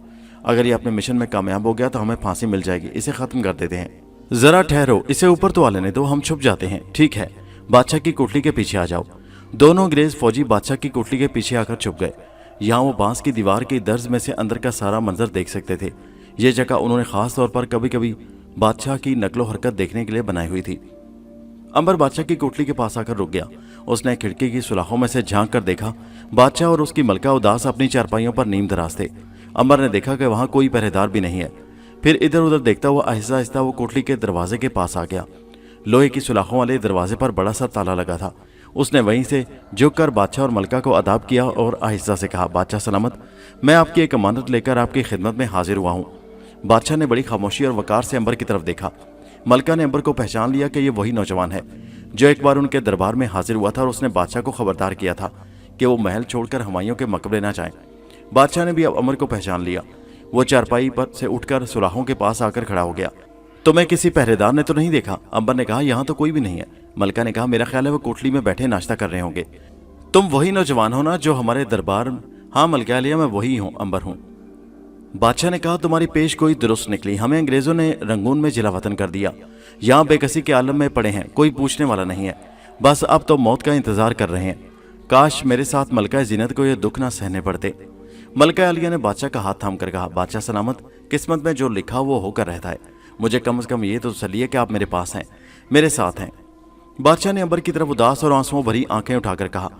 अगर ये अपने मिशन में कामयाब हो गया तो हमें फांसी मिल जाएगी, इसे खत्म कर देते हैं। जरा ठहरो, इसे ऊपर तो आ लेने दो, हम छुप जाते हैं। ठीक है, बादशाह की कोठली के पीछे आ जाओ। दोनों अंग्रेज फौजी बादशाह की कोठली के पीछे आकर छुप गए। यहाँ वो बांस की दीवार की दर्ज में से अंदर का सारा मंजर देख सकते थे। ये जगह उन्होंने खास तौर पर कभी कभी बादशाह की नकलो हरकत देखने के लिए बनाई हुई थी। अंबर बादशाह की कोठली के पास आकर रुक गया। उसने खिड़की की सुलाखों में से झांक कर देखा। बादशाह और उसकी मलका उदास अपनी चारपाइयों पर नीम दराज थे। अंबर ने देखा कि वहां कोई पहरेदार भी नहीं है। फिर इधर उधर देखता हुआ आहिस्ता आहिस्ता वो कोठली के दरवाजे के पास आ गया। लोहे की सुलाखों वाले दरवाजे पर बड़ा सा ताला लगा था। उसने वहीं से झुककर बादशाह और मलका को अदाब किया और आहिस्ता से कहा, बादशाह सलामत, मैं आपकी एक अमानत लेकर आपकी खिदमत में हाजिर हुआ हूँ। बादशाह ने बड़ी खामोशी और वकार से अंबर की तरफ देखा। मलका ने अंबर को पहचान लिया कि ये वही नौजवान है जो एक बार उनके दरबार में हाजिर हुआ था और उसने बादशाह को खबरदार किया था कि वो महल छोड़कर हमायूं के मकबरे ना जाएं। बादशाह ने भी अब अंबर को पहचान लिया। वो चारपाई पर से उठकर सुराहों के पास आकर खड़ा हो गया। तुम्हें किसी पहरेदार ने तो नहीं देखा? अंबर ने कहा, यहाँ तो कोई भी नहीं है। मलका ने कहा, मेरा ख्याल है वो कोठली में बैठे नाश्ता कर रहे होंगे। तुम वही नौजवान हो ना जो हाँ मलका आलिया, मैं वही हूँ, अंबर हूँ। बादशाह ने कहा, तुम्हारी पेश गोई दुरुस्त निकली। हमें अंग्रेजों ने रंगून में जिला वतन कर दिया, यहाँ बेकसी के आलम में पड़े हैं, कोई पूछने वाला नहीं है। बस अब तो मौत का इंतजार कर रहे हैं। काश मेरे साथ मलका जीनत को ये दुख ना सहने पड़ते। मलका आलिया ने बादशाह का हाथ थाम कर कहा, बादशाह सलामत, किस्मत में जो लिखा वो होकर रहता है। मुझे कम से कम ये तो तसल्ली है कि आप मेरे पास हैं, मेरे साथ हैं। बादशाह ने अंबर की तरफ उदास और आंसुओं भरी आंखें उठाकर कहा,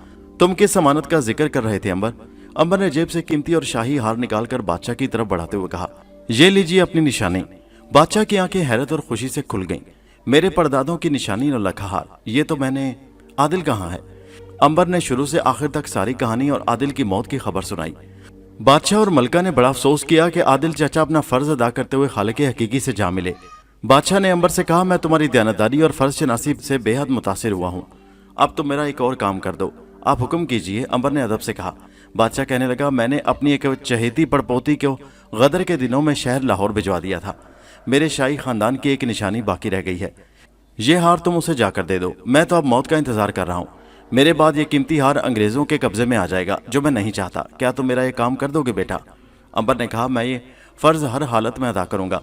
तुम किस अमानत का जिक्र कर रहे थे अंबर? अंबर ने जेब से कीमती और शाही हार निकालकर बादशाह की तरफ बढ़ाते हुए कहा, ये लीजिए अपनी निशानी। बादशाह की आंखें हैरत और खुशी से खुल गईं। मेरे परदादों की निशानी नौलखा हार, ये तो मैंने। आदिल कहाँ है? अंबर ने शुरू से आखिर तक सारी कहानी और आदिल की मौत की खबर सुनाई। बादशाह और मलका ने बड़ा अफसोस किया कि आदिल चाचा अपना फर्ज अदा करते हुए खालिक हकीकी से जा मिले। बादशाह ने अंबर से कहा, मैं तुम्हारी दयानतदारी और फर्ज शनासी से बेहद मुतासिर हुआ हूँ। अब तो मेरा एक और काम कर दो, आप हुक्म कीजिए। अंबर ने अदब से कहा। बादशाह कहने लगा, मैंने अपनी एक चहेती पड़पोती को गदर के दिनों में शहर लाहौर भिजवा दिया था। मेरे शाही खानदान की एक निशानी बाकी रह गई है, ये हार तुम उसे जाकर दे दो। मैं तो अब मौत का इंतजार कर रहा हूँ। मेरे बाद ये कीमती हार अंग्रेजों के कब्जे में आ जाएगा, जो मैं नहीं चाहता। क्या तुम मेरा ये काम कर दोगे बेटा? अंबर ने कहा, मैं ये फर्ज हर हालत में अदा करूंगा।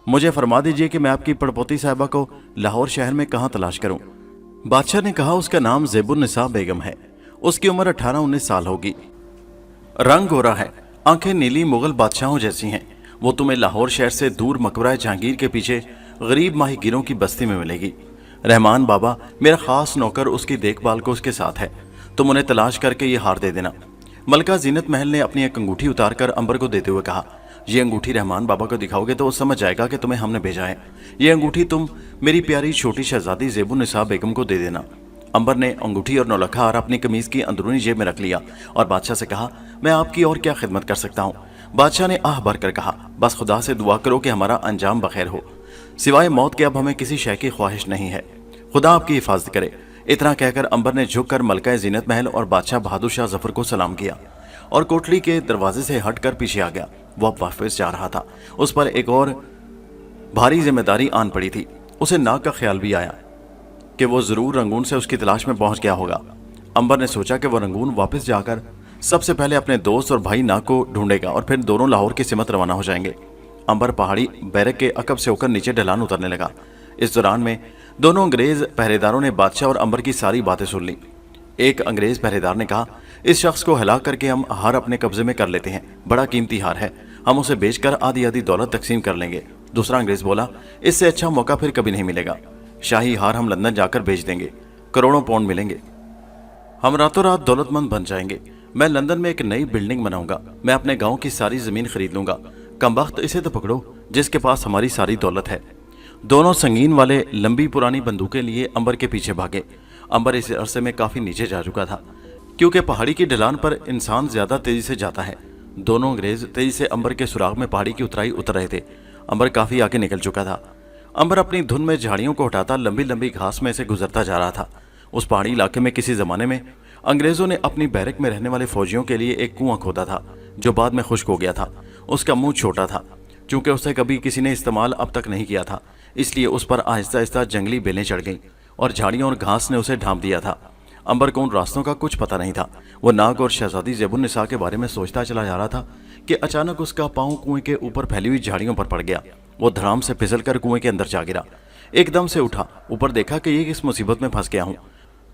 मुझे फरमा दीजिए कि मैं आपकी पड़पोती साहिबा को लाहौर शहर में कहाँ तलाश करूं? बादशाह ने कहा, उसका नाम ज़ेबुन्निसा बेगम है। उसकी उम्र 18-19 साल होगी। रंग गोरा है, आंखें नीली मुगल बादशाहों जैसी हैं। वो तुम्हें लाहौर शहर से दूर मकबरा जहांगीर के पीछे गरीब माहीगिरों की बस्ती में मिलेगी। रहमान बाबा मेरा खास नौकर उसकी देखभाल को उसके साथ है। तुम उन्हें तलाश करके ये हार दे देना। मलका जीनत महल ने अपनी एक अंगूठी उतारकर अंबर को देते हुए कहा, ये अंगूठी रहमान बाबा को दिखाओगे तो वो समझ जाएगा कि तुम्हें हमने भेजा है। ये अंगूठी तुम मेरी प्यारी छोटी शहजादी ज़ेबुन्निसा बेगम को दे देना। अंबर ने अंगूठी और नौलखा हार अपनी कमीज की अंदरूनी जेब में रख लिया और बादशाह से कहा, मैं आपकी और क्या खिदमत कर सकता हूँ? बादशाह ने आह भर कर कहा, बस खुदा से दुआ करो कि हमारा अंजाम बखैर हो। सिवाय मौत के अब हमें किसी शय की ख्वाहिश नहीं है। खुदा आपकी हिफाजत करे। इतना कहकर अंबर ने झुककर मलका जीनत महल और बादशाह बहादुर शाह जफर को सलाम किया और कोठरी के दरवाजे से हटकर पीछे आ गया। वो अब वापस जा रहा था। उस पर एक और भारी जिम्मेदारी आन पड़ी थी। उसे नाग का ख्याल भी आया कि वो जरूर रंगून से उसकी तलाश में पहुंच गया होगा। अंबर ने सोचा कि वो रंगून वापस जाकर सबसे पहले अपने दोस्त और भाई नाग को ढूंढेगा और फिर दोनों लाहौर की सिमत रवाना हो जाएंगे। अंबर पहाड़ी बैरक के अकब से होकर नीचे ढलान उतरने लगा। इस दौरान में दोनों अंग्रेज पहरेदारों ने बादशाह और अंबर की सारी बातें सुन ली। एक अंग्रेज पहरेदार ने कहा, इस शख्स को हिला करके हम हार अपने कब्जे में कर लेते हैं। बड़ा कीमती हार है, हम उसे बेचकर आधी आधी दौलत तकसीम कर लेंगे। दूसरा अंग्रेज बोला, इससे अच्छा मौका फिर कभी नहीं मिलेगा। शाही हार हम लंदन जाकर बेच देंगे, करोड़ों पाउंड मिलेंगे, हम रातों रात दौलतमंद बन जाएंगे। मैं लंदन में एक नई बिल्डिंग बनाऊंगा। मैं अपने गांव की सारी जमीन खरीद लूंगा। कमबख्त, इसे तो पकड़ो जिसके पास हमारी सारी दौलत है। दोनों संगीन वाले लंबी पुरानी बंदूकें लिए अंबर के पीछे भागे। अंबर इस अरसे में काफी नीचे जा चुका था, क्योंकि पहाड़ी की ढलान पर इंसान ज्यादा तेजी से जाता है। दोनों अंग्रेज तेजी से अंबर के सुराग में पहाड़ी की उतराई उतर रहे थे। अंबर काफी आगे निकल चुका था। अंबर अपनी धुन में झाड़ियों को हटाता लंबी लंबी घास में से गुजरता जा रहा था। उस पहाड़ी इलाके में किसी जमाने में अंग्रेजों ने अपनी बैरक में रहने वाले फौजियों के लिए एक कुआं खोदा था, जो बाद में खुश्क हो गया था। उसका मुंह छोटा था, चूंकि उसे कभी किसी ने इस्तेमाल अब तक नहीं किया था, इसलिए उस पर आहिस्ता आहिस्ता जंगली बेलें चढ़ गईं और झाड़ियों और घास ने उसे ढांप दिया था। अंबर को उन रास्तों का कुछ पता नहीं था। वो नाग और शहजादी ज़ेबुन्निसा के बारे में सोचता चला जा रहा था कि अचानक उसका पांव कुएं के ऊपर फैली हुई झाड़ियों पर पड़ गया। वो धड़ाम से फिसलकर कुएं के अंदर जा गिरा। एकदम से उठा, ऊपर देखा कि ये किस मुसीबत में फंस गया हूँ।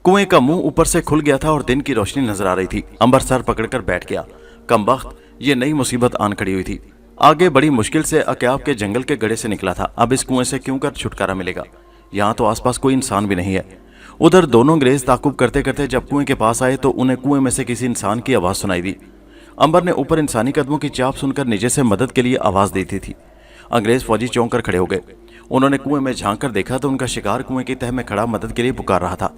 कुएं का मुंह ऊपर से खुल गया था और दिन की रोशनी नजर आ रही थी। अंबर सर पकड़कर बैठ गया। कमबख्त, ये नई मुसीबत आन खड़ी हुई थी। आगे बड़ी मुश्किल से अक्याब के जंगल के गड़े से निकला था। अब इस कुएं से क्यों कर छुटकारा मिलेगा? यहाँ तो आसपास कोई इंसान भी नहीं है। उधर दोनों अंग्रेज ताकुब करते करते जब कुएं के पास आए तो उन्हें कुएं में से किसी इंसान की आवाज सुनाई दी। अंबर ने ऊपर इंसानी कदमों की चाप सुनकर नीचे से मदद के लिए आवाज दी थी। अंग्रेज फौजी चौंक कर खड़े हो गए। उन्होंने कुएं में झांक कर देखा तो उनका शिकार कुएं की तह में खड़ा मदद के लिए पुकार रहा था।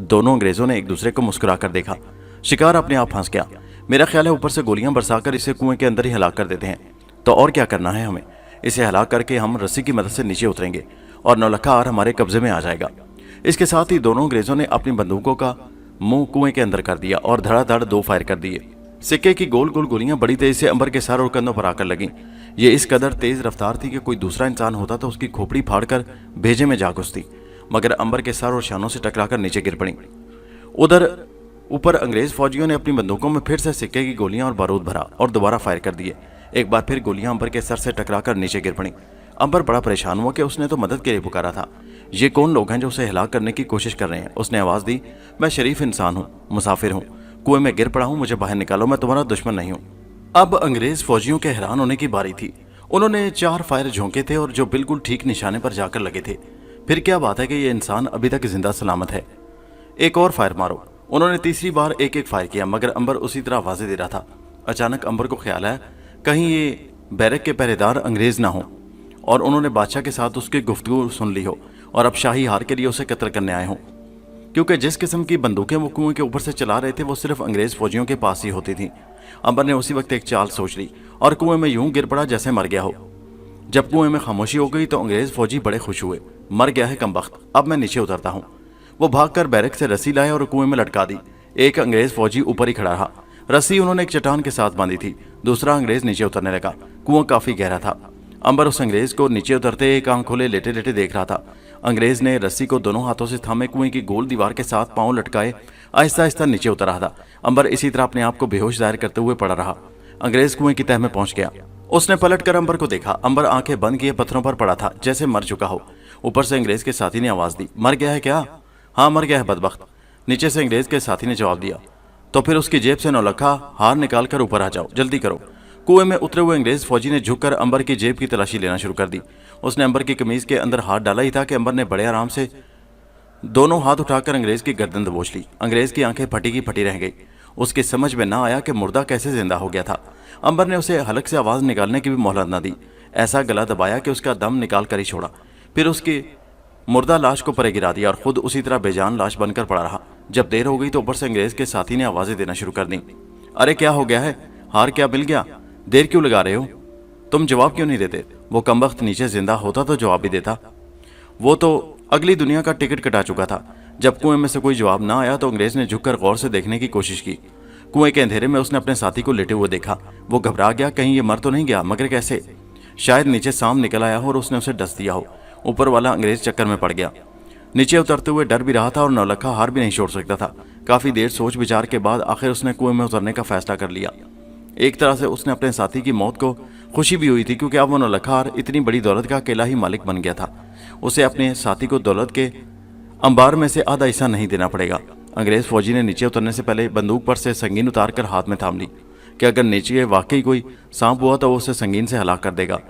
दोनों अंग्रेजों ने एक दूसरे को मुस्कुरा कर देखा। शिकार अपने आप फंस गया। मेरा ख्याल है ऊपर से गोलियां बरसाकर इसे कुएं के अंदर ही हलाक कर देते हैं। तो और क्या करना है हमें? इसे हलाक करके हम रस्सी की मदद से नीचे उतरेंगे और नौलखा हार हमारे कब्जे में आ जाएगा। इसके साथ ही दोनों अंग्रेजों ने अपनी बंदूकों का मुंह कुएं के अंदर कर दिया और धड़ाधड़ 2 फायर कर दिए। सिक्के की गोल गोल गोलियां बड़ी तेज से अंबर के सर और कंधों पर आकर लगीं। ये इस कदर तेज रफ्तार थी कि कोई दूसरा इंसान होता तो उसकी खोपड़ी फाड़कर भेजे में जा घुसती, मगर अंबर के सर और शानों से टकराकर नीचे गिर पड़ी। उधर ऊपर अंग्रेज फौजियों ने अपनी बंदूकों में फिर से सिक्के की गोलियां और बारूद भरा और दोबारा फायर कर दिए। एक बार फिर गोलियां अंबर के सर से टकराकर नीचे गिर पड़ी। अंबर बड़ा परेशान हुआ कि उसने तो मदद के लिए पुकारा था। ये कौन लोग हैं जो उसे हिलाक करने की कोशिश कर रहे हैं? उसने आवाज दी, मैं शरीफ इंसान हूँ, मुसाफिर हूँ, कुएं में गिर पड़ा हूँ, मुझे बाहर निकालो, मैं तुम्हारा दुश्मन नहीं हूँ। अब अंग्रेज फौजियों के हैरान होने की बारी थी। उन्होंने 4 फायर झोंके थे और जो बिल्कुल ठीक निशाने पर जाकर लगे थे। फिर क्या बात है कि ये इंसान अभी तक जिंदा सलामत है। एक और फायर मारो। उन्होंने तीसरी बार एक एक फायर किया, मगर अंबर उसी तरह आवाजें दे रहा था। अचानक अंबर को ख्याल आया कहीं ये बैरक के पहरेदार अंग्रेज ना हो और उन्होंने बादशाह के साथ उसकी गुफ्तगू सुन ली हो और अब शाही हार के लिए उसे कत्ल करने आए हों, क्योंकि जिस किस्म की बंदूकें वो कुएं के ऊपर से चला रहे थे वो सिर्फ अंग्रेज फौजियों के पास ही होती थी। अंबर ने उसी वक्त एक चाल सोच ली और कुएं में यूं गिर पड़ा जैसे मर गया हो। जब कुएं में खामोशी हो गई तो अंग्रेज फौजी बड़े खुश हुए। मर गया है कमबख्त, अब मैं नीचे उतरता हूँ। वो भागकर बैरक से रस्सी लाए और कुएं में लटका दी। एक अंग्रेज फौजी ऊपर ही खड़ा रहा। रस्सी उन्होंने एक चट्टान के साथ बांधी थी। दूसरा अंग्रेज नीचे उतरने लगा। कुआं काफी गहरा था। अंबर उस अंग्रेज को नीचे उतरते एक आंख खोले लेटे लेटे देख रहा था। अंग्रेज ने रस्सी को दोनों हाथों से थामे कुएं की गोल दीवार के साथ पांव लटकाए आहिस्ता आहिस्ता नीचे उतर रहा था। अंबर इसी तरह अपने आप को बेहोश जाहिर करते हुए पड़ा रहा। अंग्रेज कुएं की तह में पहुंच गया। उसने पलटकर अंबर को देखा। अंबर आंखें बंद किए पत्थरों पर पड़ा था जैसे मर चुका हो। ऊपर से अंग्रेज के साथी ने आवाज दी, मर गया है क्या? हाँ मर गया है बदबख्त। नीचे से अंग्रेज के साथी ने जवाब दिया। तो फिर उसकी जेब से नौलखा हार निकाल कर ऊपर आ जाओ, जल्दी करो। कुएं में उतरे हुए अंग्रेज फौजी ने झुककर अंबर की जेब की तलाशी लेना शुरू कर दी। उसने अंबर की कमीज के अंदर हाथ डाला ही था कि अंबर ने बड़े आराम से दोनों हाथ उठाकर अंग्रेज की गर्दन दबोच ली। अंग्रेज की आंखें फटी की फटी रह गई। उसकी समझ में ना आया कि मुर्दा कैसे जिंदा हो गया था। अंबर ने उसे हलक से आवाज निकालने की भी मोहलत न दी। ऐसा गला दबाया कि उसका दम निकाल कर ही छोड़ा। फिर उसकी मुर्दा लाश को परे गिरा दिया और खुद उसी तरह बेजान लाश बनकर पड़ा रहा। जब देर हो गई तो ऊपर से अंग्रेज के साथी ने आवाजें देना शुरू कर दी, अरे क्या हो गया है? हार क्या मिल गया? देर क्यों लगा रहे हो? तुम जवाब क्यों नहीं देते? वो कमबख्त नीचे जिंदा होता तो जवाब भी देता। वो तो अगली दुनिया का टिकट कटा चुका था। जब कुएं में से कोई जवाब ना आया तो अंग्रेज ने झुककर गौर से देखने की कोशिश की। कुएं के अंधेरे में उसने अपने साथी को लेटे हुए देखा। वो घबरा गया, कहीं ये मर तो नहीं गया, मगर कैसे? शायद नीचे सांप निकल आया हो और उसने उसे डस दिया हो। ऊपर वाला अंग्रेज चक्कर में पड़ गया। नीचे उतरते हुए डर भी रहा था और नौलखा हार भी नहीं छोड़ सकता था। काफी देर सोच विचार के बाद आखिर उसने कुएं में उतरने का फैसला कर लिया। एक तरह से उसने अपने साथी की मौत को खुशी भी हुई थी, क्योंकि अब वो नौलखा हार इतनी बड़ी दौलत का अकेला ही मालिक बन गया था। उसे अपने साथी को दौलत के अंबार में से आधा हिस्सा नहीं देना पड़ेगा। अंग्रेज फौजी ने नीचे उतरने से पहले बंदूक पर से संगीन उतार कर हाथ में थाम ली कि अगर नीचे वाकई कोई सांप हुआ तो वो उसे संगीन से हलाक कर देगा।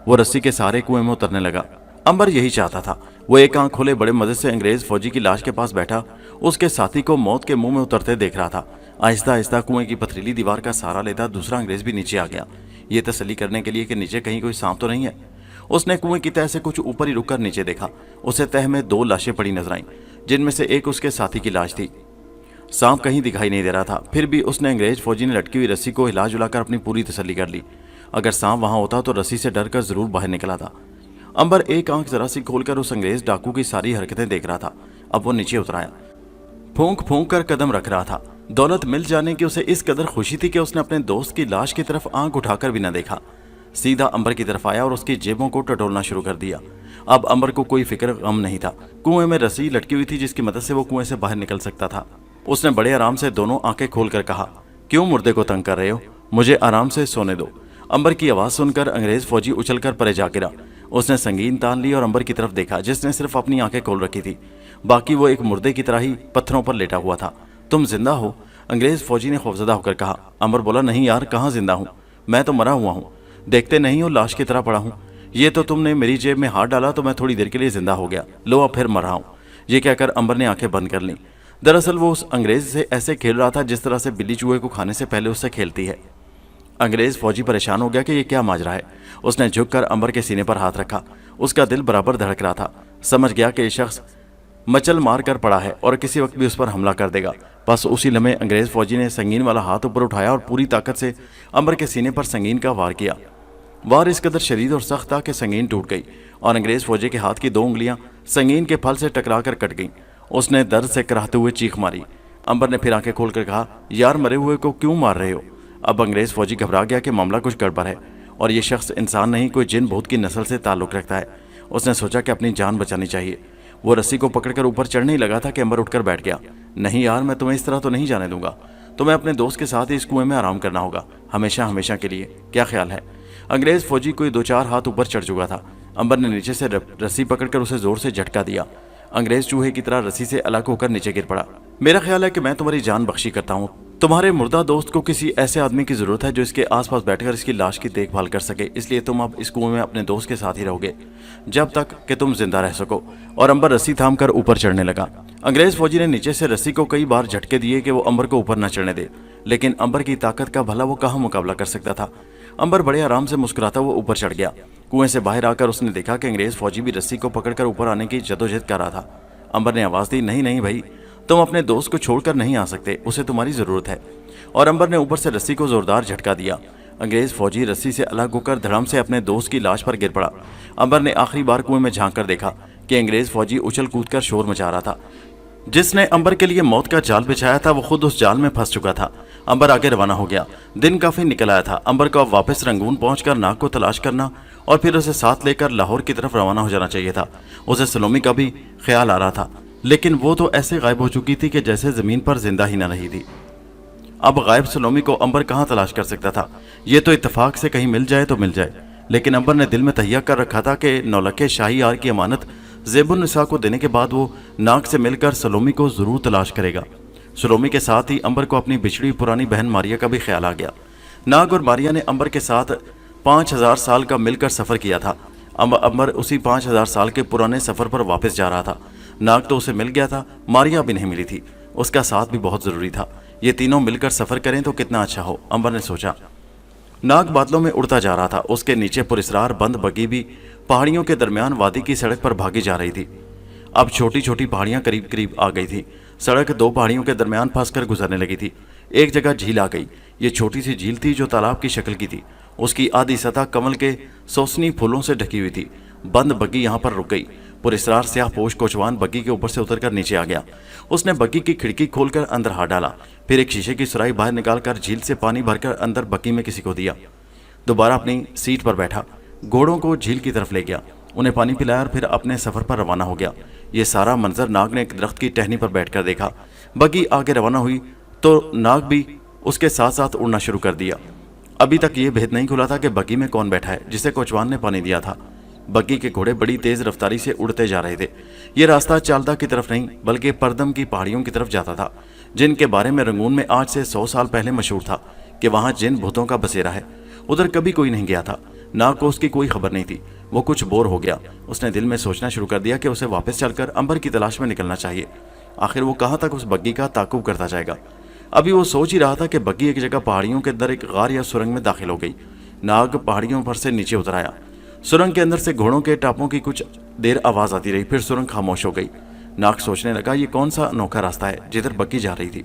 वो रस्सी के सहारे कुएं में उतरने लगा। अंबर यही चाहता था। वो एक आंख खोले बड़े मजे से अंग्रेज फौजी की लाश के पास बैठा उसके साथी को मौत के मुंह में उतरते देख रहा था। आहिस्ता आहिस्ता कुएं की पथरीली दीवार का सहारा लेता दूसरा अंग्रेज भी नीचे आ गया, ये तसल्ली करने के लिए कि नीचे कहीं कोई सांप तो नहीं है। उसने कुएं की तह से कुछ ऊपर ही रुककर नीचे देखा। उसे तह में 2 लाशें पड़ी नजर आईं, जिनमें से एक उसके साथी की लाश थी। सांप कहीं दिखाई नहीं दे रहा था। फिर भी उसने अंग्रेज फौजी ने लटकी हुई रस्सी को हिला जुलाकर अपनी पूरी तसल्ली कर ली। अगर सांप वहां होता तो रस्सी से डरकर जरूर बाहर निकला था। अंबर एक आंख जरा सी खोलकर उस अंग्रेज डाकू की सारी हरकतें देख रहा था। अब वो नीचे उतराया, फूंक फूंक कर कदम रख रहा था। दौलत मिल जाने की उसे इस कदर खुशी थी कि उसने अपने दोस्त की लाश की तरफ आंख उठाकर भी न देखा। सीधा अंबर की तरफ आया और उसकी जेबों को टटोलना शुरू कर दिया। अब अंबर को कोई फिक्र गम नहीं था। कुएं में रस्सी लटकी हुई थी जिसकी मदद से वो कुएं से बाहर निकल सकता था। उसने बड़े आराम से दोनों आंखें खोलकर कहा, क्यों मुर्दे को तंग कर रहे हो? मुझे आराम से सोने दो। अंबर की आवाज सुनकर अंग्रेज फौजी उछलकर परे जा गिरा। उसने संगीन तान ली और अंबर की तरफ देखा, जिसने सिर्फ अपनी आंखें खोल रखी थी। बाकी वो एक मुर्दे की तरह ही पत्थरों पर लेटा हुआ था। तुम जिंदा हो? अंग्रेज फौजी ने खौफजदा होकर कहा। अंबर बोला, नहीं यार, कहाँ जिंदा हूँ, मैं तो मरा हुआ हूँ। देखते नहीं हो लाश की तरह पड़ा हूँ। ये तो तुमने मेरी जेब में हाथ डाला तो मैं थोड़ी देर के लिए जिंदा हो गया, लो अब फिर मर रहा हूँ। ये कहकर अंबर ने आंखें बंद कर लीं। दरअसल वो उस अंग्रेज से ऐसे खेल रहा था जिस तरह से बिल्ली चूहे को खाने से पहले उससे खेलती है। अंग्रेज फौजी परेशान हो गया कि ये क्या माजरा है। उसने झुककर अंबर के सीने पर हाथ रखा। उसका दिल बराबर धड़क रहा था। समझ गया कि ये शख्स मचल मार कर पड़ा है और किसी वक्त भी उस पर हमला कर देगा। बस उसी लम्हे अंग्रेज फौजी ने संगीन वाला हाथ ऊपर उठाया और पूरी ताकत से अंबर के सीने पर संगीन का वार किया। वार इस कदर शदीद और सख्त था कि संगीन टूट गई और अंग्रेज फौजी के हाथ की 2 उंगलियां संगीन के फल से टकराकर कट गईं। उसने दर्द से कराहते हुए चीख मारी। अंबर ने फिर आंखें खोलकर कहा, यार मरे हुए को क्यों मार रहे हो? अब अंग्रेज फौजी घबरा गया कि मामला कुछ गड़बड़ है और ये शख्स इंसान नहीं, कोई जिन भूत की नस्ल से ताल्लुक रखता है। उसने सोचा कि अपनी जान बचानी चाहिए। वो रस्सी को पकड़कर ऊपर चढ़ने ही लगा था कि अंबर उठकर बैठ गया। नहीं यार, मैं तुम्हें इस तरह तो नहीं जाने दूंगा। तुम्हें अपने दोस्त के साथ ही इस कुएं में आराम करना होगा, हमेशा हमेशा के लिए। क्या ख्याल है? अंग्रेज फौजी कोई 2-4 हाथ ऊपर चढ़ चुका था। अंबर ने नीचे से रस्सी पकड़कर उसे जोर से झटका दिया। अंग्रेज चूहे की तरह रस्सी से अलग होकर नीचे गिर पड़ा। मेरा ख्याल है कि मैं तुम्हारी जान बख्शी करता हूँ। तुम्हारे मुर्दा दोस्त को किसी ऐसे आदमी की जरूरत है जो इसके आसपास बैठकर इसकी लाश की देखभाल कर सके, इसलिए तुम अब इस कुएं में अपने दोस्त के साथ ही रहोगे जब तक कि तुम जिंदा रह सको। और अंबर रस्सी थाम कर ऊपर चढ़ने लगा। अंग्रेज फौजी ने नीचे से रस्सी को कई बार झटके दिए कि वो अंबर को ऊपर न चढ़ने दे, लेकिन अंबर की ताकत का भला वो कहाँ मुकाबला कर सकता था। अंबर बड़े आराम से मुस्कुराता हुआ ऊपर चढ़ गया। कुएं से बाहर आकर उसने देखा कि अंग्रेज फौजी भी रस्सी को पकड़कर ऊपर आने की जद्दोजहद कर रहा था। अंबर ने आवाज दी, नहीं नहीं भाई, तुम अपने दोस्त को छोड़कर नहीं आ सकते, उसे तुम्हारी जरूरत है। और अंबर ने ऊपर से रस्सी को जोरदार झटका दिया। अंग्रेज फौजी रस्सी से अलग होकर धड़म से अपने दोस्त की लाश पर गिर पड़ा। अंबर ने आखिरी बार कुएं में झांक कर देखा कि अंग्रेज फौजी उछल कूद कर शोर मचा रहा था। जिसने अंबर के लिए मौत का जाल बिछाया था वो खुद उस जाल में फंस चुका था। अंबर आगे रवाना हो गया। दिन काफी निकल आया था। अंबर को अब वापस रंगून पहुंचकर नाग को तलाश करना और फिर उसे साथ लेकर लाहौर की तरफ रवाना हो जाना चाहिए था। उसे सलोमी का भी ख्याल आ रहा था, लेकिन वो तो ऐसे गायब हो चुकी थी कि जैसे जमीन पर जिंदा ही न रही थी। अब गायब सलोमी को अंबर कहाँ तलाश कर सकता था? ये तो इत्तेफाक से कहीं मिल जाए तो मिल जाए, लेकिन अंबर ने दिल में तहिया कर रखा था कि नौलखे शाही यार की अमानत ज़ेबुन्निसा को देने के बाद वो नाग से मिलकर सलोमी को जरूर तलाश करेगा। सलोमी के साथ ही अंबर को अपनी बिछड़ी पुरानी बहन मारिया का भी ख्याल आ गया। नाग और मारिया ने अंबर के साथ 5000 साल का मिलकर सफ़र किया था। अंबर उसी 5000 साल के पुराने सफ़र पर वापस जा रहा था। नाग तो उसे मिल गया था, मारिया भी नहीं मिली थी। उसका साथ भी बहुत ज़रूरी था। ये तीनों मिलकर सफ़र करें तो कितना अच्छा हो, अंबर ने सोचा। नाग बादलों में उड़ता जा रहा था। उसके नीचे पुरस्रार बंद बग्गी भी पहाड़ियों के दरमियान वादी की सड़क पर भागी जा रही थी। अब छोटी छोटी पहाड़ियां करीब करीब आ गई थी। सड़क 2 पहाड़ियों के दरमियान फंसकर गुजरने लगी थी। एक जगह झील आ गई। ये छोटी सी झील थी जो तालाब की शक्ल की थी। उसकी आधी सतह कमल के सोसनी फूलों से ढकी हुई थी। बंद बग्गी यहाँ पर रुक गई। पुरस्रार स्याह पोश कोचवान बग्गी के ऊपर से उतरकर नीचे आ गया। उसने बग्गी की खिड़की खोलकर अंदर हाथ डाला, फिर एक शीशे की सुराही बाहर निकालकर झील से पानी भरकर अंदर बग्गी में किसी को दिया। दोबारा अपनी सीट पर बैठा, घोड़ों को झील की तरफ ले गया, उन्हें पानी पिलाया और फिर अपने सफर पर रवाना हो गया। ये सारा मंजर नाग ने एक दरख्त की टहनी पर बैठकर देखा। बग्गी आगे रवाना हुई तो नाग भी उसके साथ साथ उड़ना शुरू कर दिया। अभी तक ये भेद नहीं खुला था कि बग्गी में कौन बैठा है जिसे कोचवान ने पानी दिया था। बग्गी के घोड़े बड़ी तेज रफ्तारी से उड़ते जा रहे थे। ये रास्ता चालदा की तरफ नहीं बल्कि परदम की पहाड़ियों की तरफ जाता था, जिनके बारे में रंगून में आज से 100 साल पहले मशहूर था कि वहाँ जिन भूतों का बसेरा है। उधर कभी कोई नहीं गया था। नाग को उसकी कोई खबर नहीं थी। वो कुछ बोर हो गया। उसने दिल में सोचना शुरू कर दिया कि उसे वापस चलकर अंबर की तलाश में निकलना चाहिए। आखिर वो कहाँ तक उस बग्गी का ताकुब करता जाएगा। अभी वो सोच ही रहा था कि बग्गी एक जगह पहाड़ियों के अंदर एक गार या सुरंग में दाखिल हो गई। नाग पहाड़ियों पर से नीचे उतर आया। सुरंग के अंदर से घोड़ों के टापों की कुछ देर आवाज आती रही, फिर सुरंग खामोश हो गई। नाग सोचने लगा ये कौन सा अनोखा रास्ता है जिधर बग्गी जा रही थी,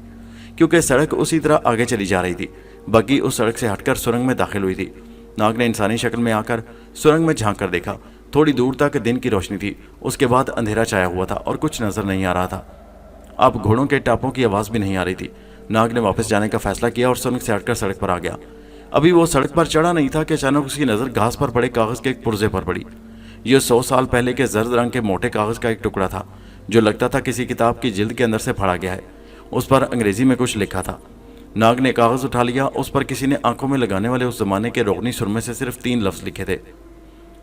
क्योंकि सड़क उसी तरह आगे चली जा रही थी। बग्गी उस सड़क से हटकर सुरंग में दाखिल हुई थी। नाग ने इंसानी शक्ल में आकर सुरंग में झांक कर देखा। थोड़ी दूर तक दिन की रोशनी थी, उसके बाद अंधेरा छाया हुआ था और कुछ नजर नहीं आ रहा था। अब घोड़ों के टापों की आवाज भी नहीं आ रही थी। नाग ने वापस जाने का फैसला किया और सुरंग से हटकर सड़क पर आ गया। अभी वो सड़क पर चढ़ा नहीं था कि अचानक उसकी नज़र घास पर पड़े कागज़ के एक पुर्जे पर पड़ी। ये 100 साल पहले के जर्द रंग के मोटे कागज़ का एक टुकड़ा था जो लगता था किसी किताब की जिल्द के अंदर से फाड़ा गया है। उस पर अंग्रेजी में कुछ लिखा था। नाग ने कागज़ उठा लिया। उस पर किसी ने आंखों में लगाने वाले उस जमाने के रोगनी सुरमे से सिर्फ 3 लफ्ज़ लिखे थे,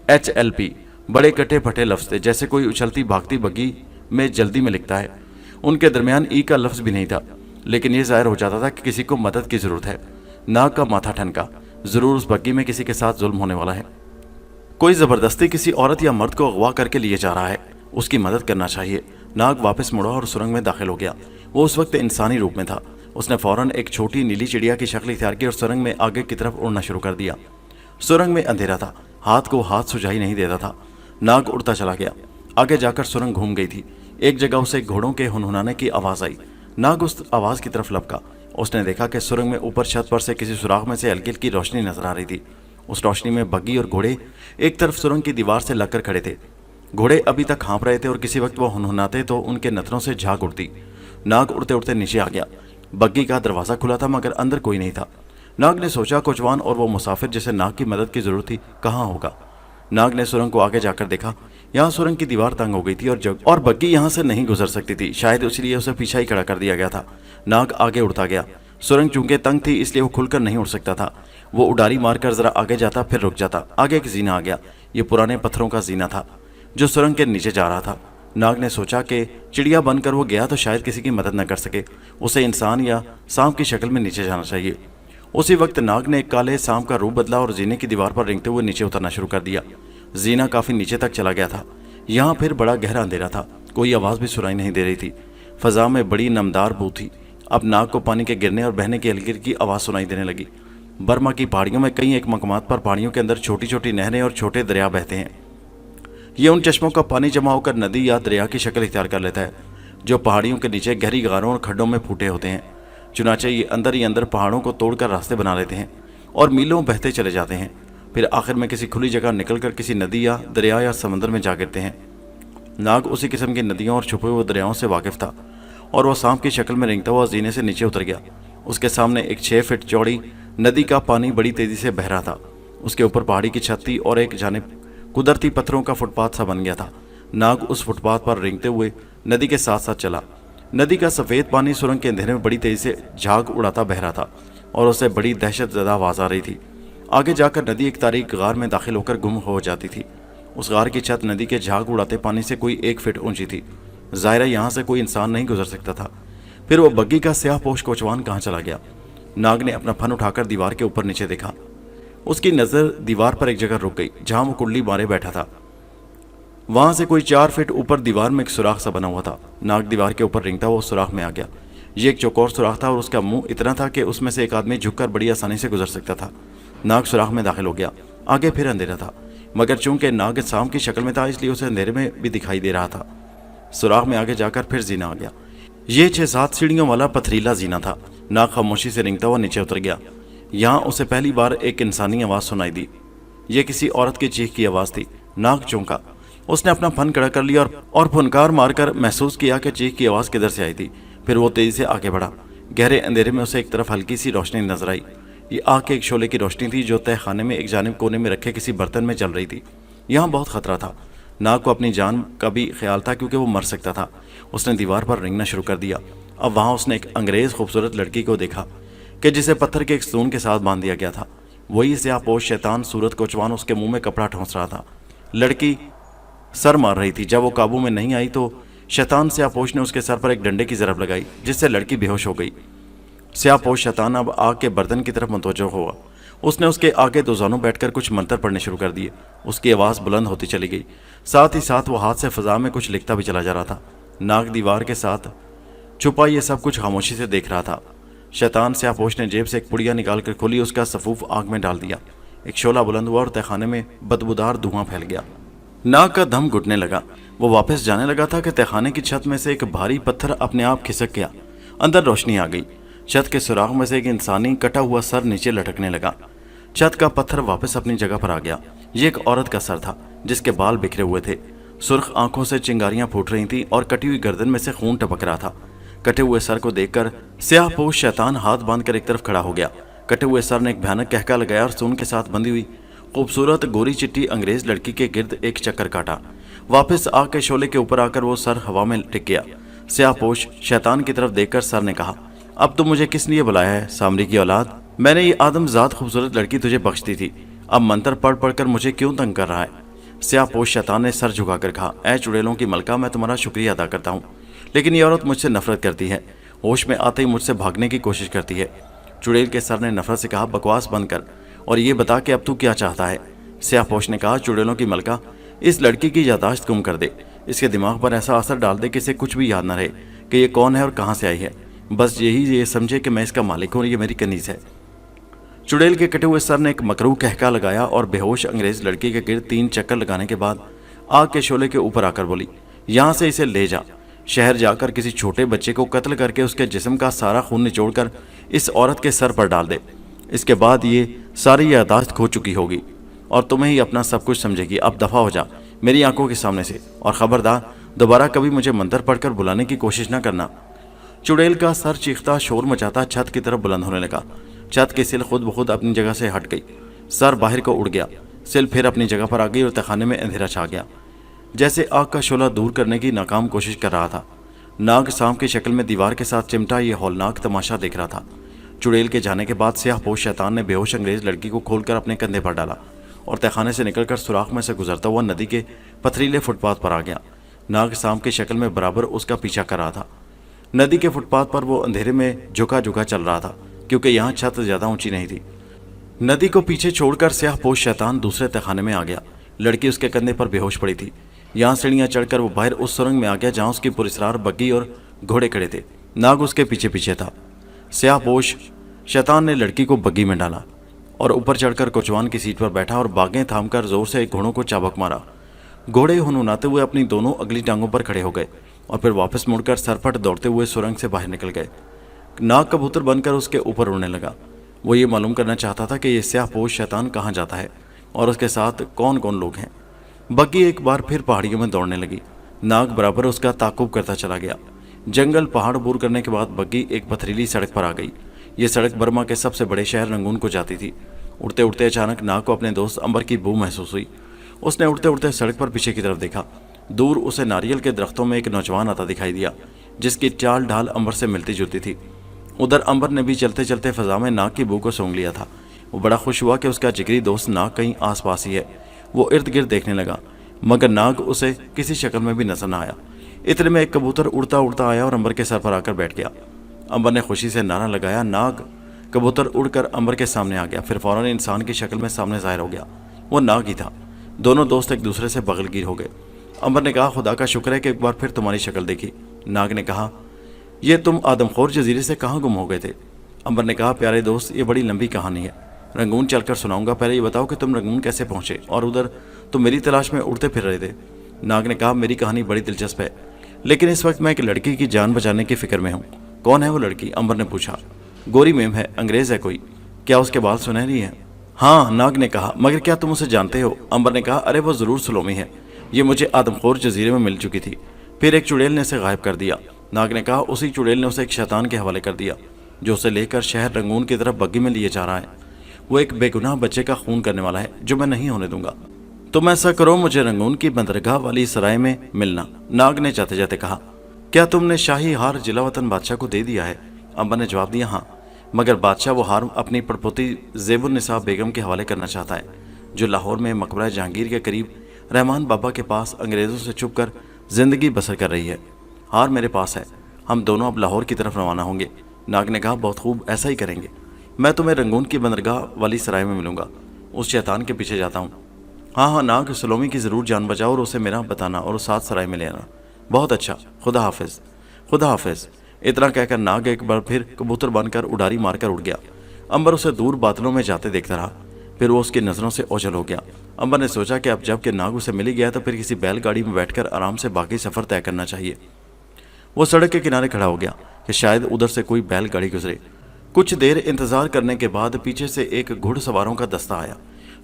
HLP। बड़े कटे फटे लफ्ज़ थे, जैसे कोई उछलती भागती बग्गी में जल्दी में लिखता है। उनके दरमियान ई का लफ्ज़ भी नहीं था, लेकिन यह जाहिर हो जाता था कि किसी को मदद की ज़रूरत है। नाग का माथा ठनका। ज़रूर उस बग्गी में किसी के साथ जुल्म होने वाला है। कोई ज़बरदस्ती किसी औरत या मर्द को अगवा करके लिए जा रहा है। उसकी मदद करना चाहिए। नाग वापस मुड़ा और सुरंग में दाखिल हो गया। वो उस वक्त इंसानी रूप में था। उसने फौरन एक छोटी नीली चिड़िया की शक्ल इख्तियार की और सुरंग में आगे की तरफ उड़ना शुरू कर दिया। सुरंग में अंधेरा था, हाथ को हाथ सुझाई नहीं देता था। नाग उड़ता चला गया। आगे जाकर सुरंग घूम गई थी। एक जगह उसे घोड़ों के हुनहुनाने की आवाज़ आई। नाग उस आवाज़ की तरफ लपका। उसने देखा कि सुरंग में ऊपर छत पर से किसी सुराख में से हल्की हल्की रोशनी नजर आ रही थी। उस रोशनी में बग्गी और घोड़े एक तरफ सुरंग की दीवार से लगकर खड़े थे। घोड़े अभी तक हाँप रहे थे और किसी वक्त वो हुनहुनाते तो उनके नथनों से झाग उड़ती। नाग उड़ते उड़ते नीचे आ गया। बग्गी का दरवाज़ा खुला था मगर अंदर कोई नहीं था। नाग ने सोचा कोचवान और वो मुसाफिर जिसे नाग की मदद की जरूरत थी कहाँ होगा। नाग ने सुरंग को आगे जाकर देखा। यहाँ सुरंग की दीवार तंग हो गई थी और बग्गी यहाँ से नहीं गुजर सकती थी। शायद इसलिए उसे पीछा ही खड़ा कर दिया गया था। नाग आगे उड़ता गया। सुरंग चूंकि तंग थी इसलिए वो खुलकर नहीं उड़ सकता था। वो उडारी मारकर जरा आगे जाता, फिर रुक जाता। आगे एक जीना आ गया। ये पुराने पत्थरों का जीना था जो सुरंग के नीचे जा रहा था। नाग ने सोचा कि चिड़िया बनकर वो गया तो शायद किसी की मदद न कर सके, उसे इंसान या सांप की शक्ल में नीचे जाना चाहिए। उसी वक्त नाग ने एक काले सांप का रूप बदला और जीने की दीवार पर रेंगते हुए नीचे उतरना शुरू कर दिया। जीना काफी नीचे तक चला गया था। यहाँ फिर बड़ा गहरा अंधेरा था। कोई आवाज भी सुनाई नहीं दे रही थी। फजा में बड़ी नमदार बू थी। अब नाग को पानी के गिरने और बहने की हल्की की आवाज सुनाई देने लगी। बर्मा की पहाड़ियों में कई एक मकामात पर पहाड़ियों के अंदर छोटी छोटी नहरें और छोटे दरिया बहते हैं। ये उन चश्मों का पानी जमा होकर नदी या दरिया की शक्ल इख्तियार कर लेता है जो पहाड़ियों के नीचे गहरी गारों और खड्डों में फूटे होते हैं। चुनाचे ये अंदर ही अंदर पहाड़ों को तोड़कर रास्ते बना लेते हैं और मीलों बहते चले जाते हैं। फिर आखिर में किसी खुली जगह निकलकर किसी नदी या दरिया या समंदर में जा गिरते हैं। नाग उसी किस्म की नदियों और छुपे हुए दरियाओं से वाकिफ था और वह सांप की शक्ल में रेंगता हुआ जीने से नीचे उतर गया। उसके सामने एक 6 फीट चौड़ी नदी का पानी बड़ी तेजी से बह रहा था। उसके ऊपर पहाड़ी की छत थी और एक जानिब कुदरती पत्थरों का फुटपाथ सा बन गया था। नाग उस फुटपाथ पर रेंगते हुए नदी के साथ साथ चला। नदी का सफ़ेद पानी सुरंग के अंधेरे में बड़ी तेजी से झाग उड़ाता बह रहा था और उसे बड़ी दहशत ज़दा आवाज़ आ रही थी। आगे जाकर नदी एक तारीक गार में दाखिल होकर गुम हो जाती थी। उस गार की छत नदी के झाग उड़ाते पानी से कोई 1 फीट ऊंची थी। ज़ाहिर है यहाँ से कोई इंसान नहीं गुजर सकता था। फिर वो बग्गी का स्याह पोश कोचवान कहाँ चला गया? नाग ने अपना फन उठाकर दीवार के ऊपर नीचे देखा। उसकी नज़र दीवार पर एक जगह रुक गई जहाँ वो कुंडली मारे बैठा था। वहां से कोई 4 फीट ऊपर दीवार में एक सुराख सा बना हुआ था। नाग दीवार के ऊपर रेंगता हुआ उस सुराख में आ गया। ये एक चौकोर सुराख था और उसका मुंह इतना था कि उसमें से एक आदमी झुककर बड़ी आसानी से गुजर सकता था। नाग सुराख में दाखिल हो गया। आगे फिर अंधेरा था, मगर चूंकि नाग सांप की शक्ल में था इसलिए उसे अंधेरे में भी दिखाई दे रहा था। सुराख में आगे जाकर फिर जीना आ गया। ये 6-7 सीढ़ियों वाला पथरीला जीना था। नाग खामोशी से रेंगता हुआ नीचे उतर गया। यहाँ उसे पहली बार एक इंसानी आवाज़ सुनाई दी। यह किसी औरत की चीख की आवाज़ थी। नाग चौंका। उसने अपना फन खड़ा कर लिया और फुनकार मारकर महसूस किया कि चीख की आवाज़ किधर से आई थी। फिर वो तेज़ी से आगे बढ़ा। गहरे अंधेरे में उसे एक तरफ हल्की सी रोशनी नजर आई। ये आग के एक शोले की रोशनी थी जो तह खाने में एक जानिब कोने में रखे किसी बर्तन में जल रही थी। यहाँ बहुत खतरा था। नाग को अपनी जान का भी ख्याल था क्योंकि वो मर सकता था। उसने दीवार पर रेंगना शुरू कर दिया। अब वहाँ उसने एक अंग्रेज़ खूबसूरत लड़की को देखा कि जिसे पत्थर के एक स्तून के साथ बांध दिया गया था। वही स्याहपोश शैतान सूरत कोचवान उसके मुंह में कपड़ा ठोंस रहा था। लड़की सर मार रही थी। जब वो काबू में नहीं आई तो शैतान स्याहपोश ने उसके सर पर एक डंडे की ज़रब लगाई जिससे लड़की बेहोश हो गई। स्याहपोश शैतान अब आग के बर्तन की तरफ मुतवज्जो हुआ। उसने उसके आगे दोजानों बैठकर कुछ मंत्र पढ़ने शुरू कर दिए। उसकी आवाज़ बुलंद होती चली गई। साथ ही साथ वो हाथ से फ़ज़ा में कुछ लिखता भी चला जा रहा था। नाग दीवार के साथ छुपा ये सब कुछ खामोशी से देख रहा था। शैतान स्याहपोश ने जेब से एक पुड़िया निकाल कर खोली, उसका सफूफ आग में डाल दिया। एक शोला बुलंद हुआ और तहखाने में बदबूदार धुआं फैल गया। नाग का दम घुटने लगा। वो वापस जाने लगा था कि तहखाने की छत में से एक भारी पत्थर अपने आप खिसक गया। अंदर रोशनी आ गई। छत के सुराख में से एक इंसानी कटा हुआ सर नीचे लटकने लगा। छत का पत्थर वापस अपनी जगह पर आ गया। ये एक औरत का सर था जिसके बाल बिखरे हुए थे। सुर्ख आंखों से चिंगारियां फूट रही थीं और कटी हुई गर्दन में से खून टपक रहा था। कटे हुए सर को देखकर स्याहपोश शैतान हाथ बांधकर एक तरफ खड़ा हो गया। कटे हुए सर ने एक भयानक कहका लगाया और सून के साथ बंधी हुई खूबसूरत गोरी चिट्टी अंग्रेज लड़की के गिर्द एक चक्कर काटा। वापस आग के शोले के ऊपर आकर वो सर हवा में टिक गया। स्याहपोश शैतान की तरफ देखकर सर ने कहा, अब तो मुझे किस लिए बुलाया है सामरी की औलाद? मैंने ये आदमजात खूबसूरत लड़की तुझे बख्श दी थी, अब मंत्र पढ़ पढ़ कर मुझे क्यों तंग कर रहा है? स्याहपोश शैतान ने सर झुकाकर कहा, ऐ चुड़ैलों की मलका, मैं तुम्हारा शुक्रिया अदा करता हूँ, लेकिन ये औरत मुझसे नफरत करती है। होश में आते ही मुझसे भागने की कोशिश करती है। चुड़ैल के सर ने नफरत से कहा, बकवास बंद कर और ये बता कि अब तू क्या चाहता है? स्याहपोश ने कहा, चुड़ैलों की मलका, इस लड़की की यादाश्त गुम कर दे। इसके दिमाग पर ऐसा असर डाल दे कि इसे कुछ भी याद न रहे कि ये कौन है और कहाँ से आई है। बस ये समझे कि मैं इसका मालिक हूँ और ये मेरी कनीज है। चुड़ैल के कटे हुए सर ने एक मकरूह कहका लगाया और बेहोश अंग्रेज लड़की के गिर्द 3 चक्कर लगाने के बाद आग के शोले के ऊपर आकर बोली, यहाँ से इसे ले जा। शहर जाकर किसी छोटे बच्चे को कत्ल करके उसके जिस्म का सारा खून निचोड़कर इस औरत के सर पर डाल दे। इसके बाद ये सारी यादाश्त खो चुकी होगी और तुम्हें ही अपना सब कुछ समझेगी। अब दफ़ा हो जा मेरी आंखों के सामने से, और ख़बरदार दोबारा कभी मुझे मंत्र पढ़कर बुलाने की कोशिश न करना। चुड़ैल का सर चीखता शोर मचाता छत की तरफ बुलंद होने लगा। छत की सिल खुद ब खुद अपनी जगह से हट गई। सर बाहर को उड़ गया। सिल फिर अपनी जगह पर आ गई और तहखाने में अंधेरा छा गया। जैसे आग का शोला दूर करने की नाकाम कोशिश कर रहा था। नाग सांप की शक्ल में दीवार के साथ चिमटा ये हौलनाक तमाशा देख रहा था। चुड़ैल के जाने के बाद स्याहपोश शैतान ने बेहोश अंग्रेज लड़की को खोलकर अपने कंधे पर डाला और तहखाने से निकलकर सुराख में से गुजरता हुआ नदी के पथरीले फुटपाथ पर आ गया। नाग सांप की शक्ल में बराबर उसका पीछा कर रहा था। नदी के फुटपाथ पर वो अंधेरे में झुका झुका चल रहा था, क्योंकि यहाँ छत ज्यादा ऊंची नहीं थी। नदी को पीछे छोड़कर स्याहपोश शैतान दूसरे तहखाने में आ गया। लड़की उसके कंधे पर बेहोश पड़ी थी। यहाँ सीढ़ियाँ चढ़कर वो बाहर उस सुरंग में आ गया जहाँ उसकी पुरस्कार बग्गी और घोड़े खड़े थे। नाग उसके पीछे पीछे था। स्याहपोश शैतान ने लड़की को बग्गी में डाला और ऊपर चढ़कर कोचवान की सीट पर बैठा और बागें थामकर जोर से घोड़ों को चाबक मारा। घोड़े हुनहुनाते हुए अपनी दोनों अगली टांगों पर खड़े हो गए और फिर वापस मुड़कर सरपट दौड़ते हुए सुरंग से बाहर निकल गए। नाग कबूतर बनकर उसके ऊपर उड़ने लगा। वो ये मालूम करना चाहता था कि ये स्याहपोश शैतान कहाँ जाता है और उसके साथ कौन कौन लोग हैं। बग्गी एक बार फिर पहाड़ियों में दौड़ने लगी। नाग बराबर उसका ताकुब करता चला गया। जंगल पहाड़ अबूर करने के बाद बग्गी एक पथरीली सड़क पर आ गई। ये सड़क बर्मा के सबसे बड़े शहर रंगून को जाती थी। उड़ते उड़ते अचानक नाग को अपने दोस्त अंबर की बू महसूस हुई। उसने उड़ते उड़ते सड़क पर पीछे की तरफ देखा। दूर उसे नारियल के दरख्तों में एक नौजवान आता दिखाई दिया, जिसकी चाल ढाल अंबर से मिलती जुलती थी। उधर अंबर ने भी चलते चलते फजा में नाग की बू को सूंघ लिया था। वो बड़ा खुश हुआ कि उसका जिगरी दोस्त नाग कहीं आस पास ही है। वो इर्द गिर्द देखने लगा, मगर नाग उसे किसी शक्ल में भी नजर न आया। इतने में एक कबूतर उड़ता उड़ता आया और अंबर के सर पर आकर बैठ गया। अंबर ने खुशी से नारा लगाया। नाग कबूतर उड़कर अंबर के सामने आ गया, फिर फौरन इंसान की शक्ल में सामने जाहिर हो गया। वो नाग ही था। दोनों दोस्त एक दूसरे से बगलगीर हो गए। अंबर ने कहा, खुदा का शुक्र है कि एक बार फिर तुम्हारी शक्ल देखी। नाग ने कहा, ये तुम आदमखोर जजीरे से कहाँ गुम हो गए थे? अंबर ने कहा, प्यारे दोस्त, ये बड़ी लंबी कहानी है, रंगून चलकर सुनाऊंगा। पहले ये बताओ कि तुम रंगून कैसे पहुंचे और उधर तुम मेरी तलाश में उड़ते फिर रहे थे। नाग ने कहा, मेरी कहानी बड़ी दिलचस्प है, लेकिन इस वक्त मैं एक लड़की की जान बचाने की फिक्र में हूँ। कौन है वो लड़की? अंबर ने पूछा। गोरी मेम है, अंग्रेज है कोई। क्या उसके बाल सुनहरी हैं? हाँ, नाग ने कहा, मगर क्या तुम उसे जानते हो? अंबर ने कहा, अरे वो जरूर सलोमी है, ये मुझे आदमखोर जजीरे में मिल चुकी थी। फिर एक चुड़ैल ने इसे गायब कर दिया। नाग ने कहा, उसी चुड़ैल ने उसे एक शैतान के हवाले कर दिया, जो उसे लेकर शहर रंगून की तरफ बग्गी में लिए जा रहा है। वो एक बेगुनाह बच्चे का खून करने वाला है, जो मैं नहीं होने दूंगा। तुम ऐसा करो, मुझे रंगून की बंदरगाह वाली सराय में मिलना। नाग ने जाते जाते कहा, क्या तुमने शाही हार जिलावतन बादशाह को दे दिया है? अंबर ने जवाब दिया, हाँ, मगर बादशाह वो हार अपनी पड़पोती ज़ेबुन्निसा बेगम के हवाले करना चाहता है, जो लाहौर में मकबरा जहांगीर के करीब रहमान बाबा के पास अंग्रेज़ों से छुप कर जिंदगी बसर कर रही है। हार मेरे पास है, हम दोनों अब लाहौर की तरफ रवाना होंगे। नाग ने कहा, बहुत खूब, ऐसा ही करेंगे। मैं तुम्हें रंगून की बंदरगाह वाली सराय में मिलूंगा। उस शैतान के पीछे जाता हूँ। हाँ हाँ नाग, सलोमी की ज़रूर जान बचाओ और उसे मेरा बताना और उस साथ सराय में ले आना। बहुत अच्छा, खुदा हाफिज। खुदा हाफिज। इतना कहकर नाग एक बार फिर कबूतर बनकर उड़ारी मारकर उड़ गया। अंबर उसे दूर बादलों में जाते देखता रहा, फिर वो उसकी नज़रों से ओझल हो गया। अंबर ने सोचा कि अब जब कि नाग उसे मिल गया तो फिर किसी बैलगाड़ी में बैठकर आराम से बाकी सफ़र तय करना चाहिए। वो सड़क के किनारे खड़ा हो गया कि शायद उधर से कोई बैलगाड़ी गुजरे। कुछ देर इंतजार करने के बाद पीछे से एक घुड़सवारों का दस्ता आया,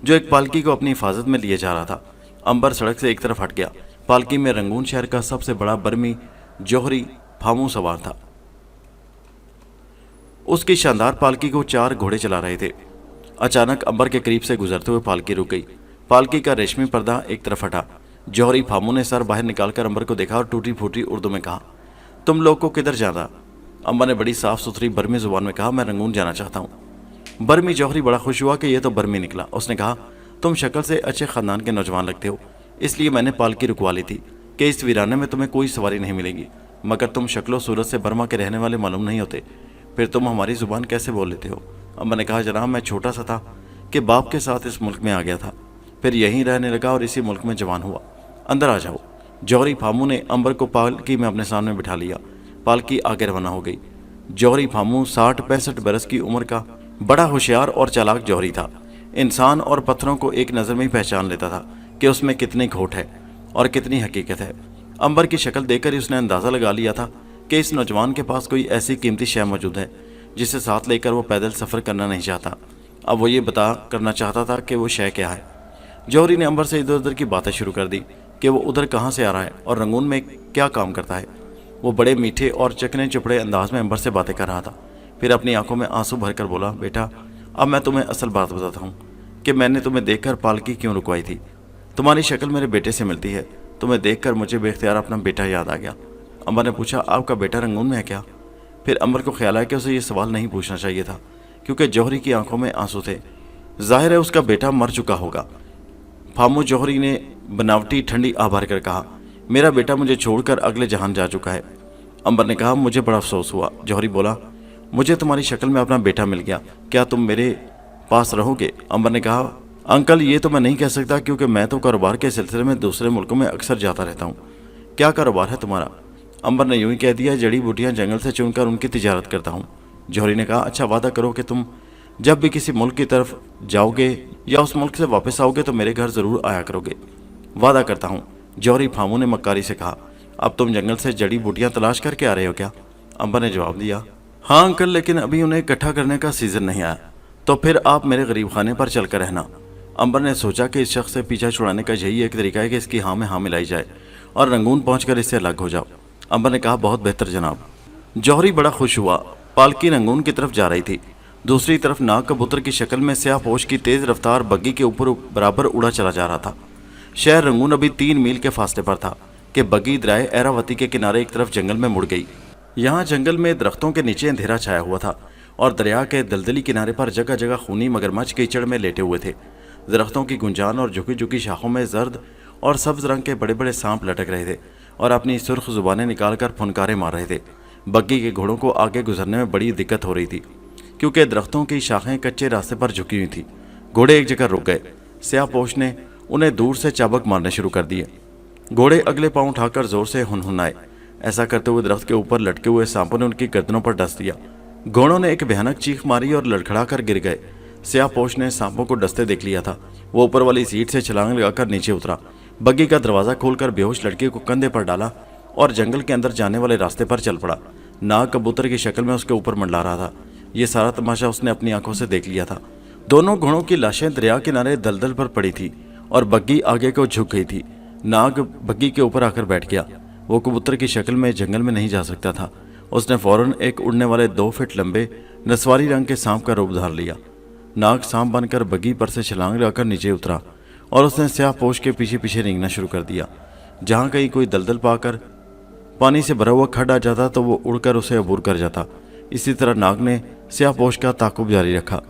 जो एक पालकी को अपनी हिफाजत में लिए जा रहा था। अंबर सड़क से एक तरफ हट गया। पालकी में रंगून शहर का सबसे बड़ा बर्मी जौहरी फामू सवार था। उसकी शानदार पालकी को 4 घोड़े चला रहे थे। अचानक अंबर के करीब से गुजरते हुए पालकी रुक गई। पालकी का रेशमी पर्दा एक तरफ हटा। जौहरी फामू ने सर बाहर निकालकर अंबर को देखा और टूटी फूटी उर्दू में कहा, तुम लोग को किधर जाना? अंबर ने बड़ी साफ सुथरी बर्मी जुबान में कहा, मैं रंगून जाना चाहता हूँ। बर्मी जौहरी बड़ा खुश हुआ कि यह तो बर्मी निकला। उसने कहा, तुम शक्ल से अच्छे खानदान के नौजवान लगते हो, इसलिए मैंने पालकी रुकवा ली थी कि इस वीराने में तुम्हें कोई सवारी नहीं मिलेगी, मगर तुम शक्लो सूरत से बर्मा के रहने वाले मालूम नहीं होते, फिर तुम हमारी जुबान कैसे बोल लेते हो? अंबर ने कहा, जनाब, मैं छोटा सा था कि बाप के साथ इस मुल्क में आ गया था, फिर यहीं रहने लगा और इसी मुल्क में जवान हुआ। अंदर आ जाओ। जौहरी फामू ने अंबर को पालकी में अपने सामने बिठा लिया। पालकी आगे रवाना हो गई। जौहरी फामू 60-65 बरस की उम्र का बड़ा होशियार और चालाक जौहरी था। इंसान और पत्थरों को एक नज़र में ही पहचान लेता था कि उसमें कितनी खोट है और कितनी हकीकत है। अंबर की शक्ल देखकर ही उसने अंदाज़ा लगा लिया था कि इस नौजवान के पास कोई ऐसी कीमती शय मौजूद है जिसे साथ लेकर वो पैदल सफ़र करना नहीं चाहता। अब वो ये बता करना चाहता था कि वो शय क्या है। जौहरी ने अंबर से इधर उधर की बातें शुरू कर दी कि वो उधर कहाँ से आ रहा है और रंगून में क्या काम करता है। वो बड़े मीठे और चकने चुपड़े अंदाज में अंबर से बातें कर रहा था। फिर अपनी आंखों में आंसू भरकर बोला, बेटा, अब मैं तुम्हें असल बात बताता हूँ कि मैंने तुम्हें देखकर पालकी क्यों रुकवाई थी। तुम्हारी शक्ल मेरे बेटे से मिलती है, तुम्हें देखकर मुझे बेख्तियार अपना बेटा याद आ गया। अंबर ने पूछा, आपका बेटा रंगून में है क्या? फिर अंबर को ख्याल आया कि उसे ये सवाल नहीं पूछना चाहिए था, क्योंकि जौहरी की आंखों में आंसू थे। जाहिर है उसका बेटा मर चुका होगा। फामू जौहरी ने बनावटी ठंडी आह भर कर कहा, मेरा बेटा मुझे छोड़कर अगले जहान जा चुका है। अंबर ने कहा, मुझे बड़ा अफसोस हुआ। जौहरी बोला, मुझे तुम्हारी शक्ल में अपना बेटा मिल गया, क्या तुम मेरे पास रहोगे? अंबर ने कहा, अंकल ये तो मैं नहीं कह सकता, क्योंकि मैं तो कारोबार के सिलसिले में दूसरे मुल्कों में अक्सर जाता रहता हूँ। क्या कारोबार है तुम्हारा? अंबर ने यूं ही कह दिया, जड़ी बूटियां जंगल से चुनकर उनकी तिजारत करता हूँ। जौहरी ने कहा, अच्छा वादा करो कि तुम जब भी किसी मुल्क की तरफ जाओगे या उस मुल्क से वापस आओगे तो मेरे घर जरूर आया करोगे। वादा करता हूँ। जौहरी फामू ने मक्कारी से कहा, अब तुम जंगल से जड़ी बूटियां तलाश करके आ रहे हो क्या? अंबर ने जवाब दिया, हाँ अंकल, लेकिन अभी उन्हें इकट्ठा करने का सीजन नहीं आया। तो फिर आप मेरे गरीब खाने पर चलकर रहना। अंबर ने सोचा कि इस शख्स से पीछा छुड़ाने का यही एक तरीका है कि इसकी हाँ में हाँ मिलाई जाए और रंगून पहुंचकर इससे अलग हो जाओ। अंबर ने कहा, बहुत बेहतर जनाब। जौहरी बड़ा खुश हुआ। पालकी रंगून की तरफ जा रही थी। दूसरी तरफ नाग कबूतर की शक्ल में स्याह पोश की तेज रफ्तार बग्गी के ऊपर बराबर उड़ा चला जा रहा था। शहर रंगून अभी 3 मील के फासले पर था कि बग्गी दरियाए एरावती के किनारे एक तरफ जंगल में मुड़ गई। यहाँ जंगल में दरख्तों के नीचे अंधेरा छाया हुआ था और दरिया के दलदली किनारे पर जगह जगह खूनी मगरमच्छ कीचड़ में लेटे हुए थे। दरख्तों की गुंजान और झुकी झुकी शाखों में जर्द और सब्ज रंग के बड़े बड़े सांप लटक रहे थे और अपनी सुर्ख जुबानें निकालकर फुनकारे मार रहे थे। बग्गी के घोड़ों को आगे गुजरने में बड़ी दिक्कत हो रही थी, क्योंकि दरख्तों की शाखें कच्चे रास्ते पर झुकी हुई थी। घोड़े एक जगह रुक गए। स्याहपोश ने उन्हें दूर से चाबक मारने शुरू कर दिए। घोड़े अगले पांव उठाकर जोर से हुनहुनाए। ऐसा करते हुए दरख्त के ऊपर लटके हुए सांपों ने उनकी गर्दनों पर डस दिया। घोड़ों ने एक भयानक चीख मारी और लड़खड़ा कर गिर गए। स्याहपोश ने सांपों को डसते देख लिया था। वो ऊपर वाली सीट से छलांग लगाकर नीचे उतरा, बग्गी का दरवाजा खोलकर बेहोश लड़के को कंधे पर डाला और जंगल के अंदर जाने वाले रास्ते पर चल पड़ा। नाग कबूतर की शक्ल में उसके ऊपर मंडला रहा था। ये सारा तमाशा उसने अपनी आंखों से देख लिया था। दोनों घोड़ों की लाशें दरिया किनारे दलदल पर पड़ी थी और बग्गी आगे को झुक गई थी। नाग बग्गी के ऊपर आकर बैठ गया। वो कबूतर की शक्ल में जंगल में नहीं जा सकता था। उसने फौरन एक उड़ने वाले 2 फीट लंबे नस्वारी रंग के सांप का रूप धार लिया। नाग सांप बनकर बग्गी पर से छलांग लगाकर नीचे उतरा और उसने स्याहपोश के पीछे पीछे रेंगना शुरू कर दिया। जहाँ कहीं कोई दलदल पाकर पानी से भरा हुआ खड्ड आ जाता तो वो उड़कर उसे अबूर कर जाता। इसी तरह नाग ने स्याहपोश का ताकुब जारी रखा।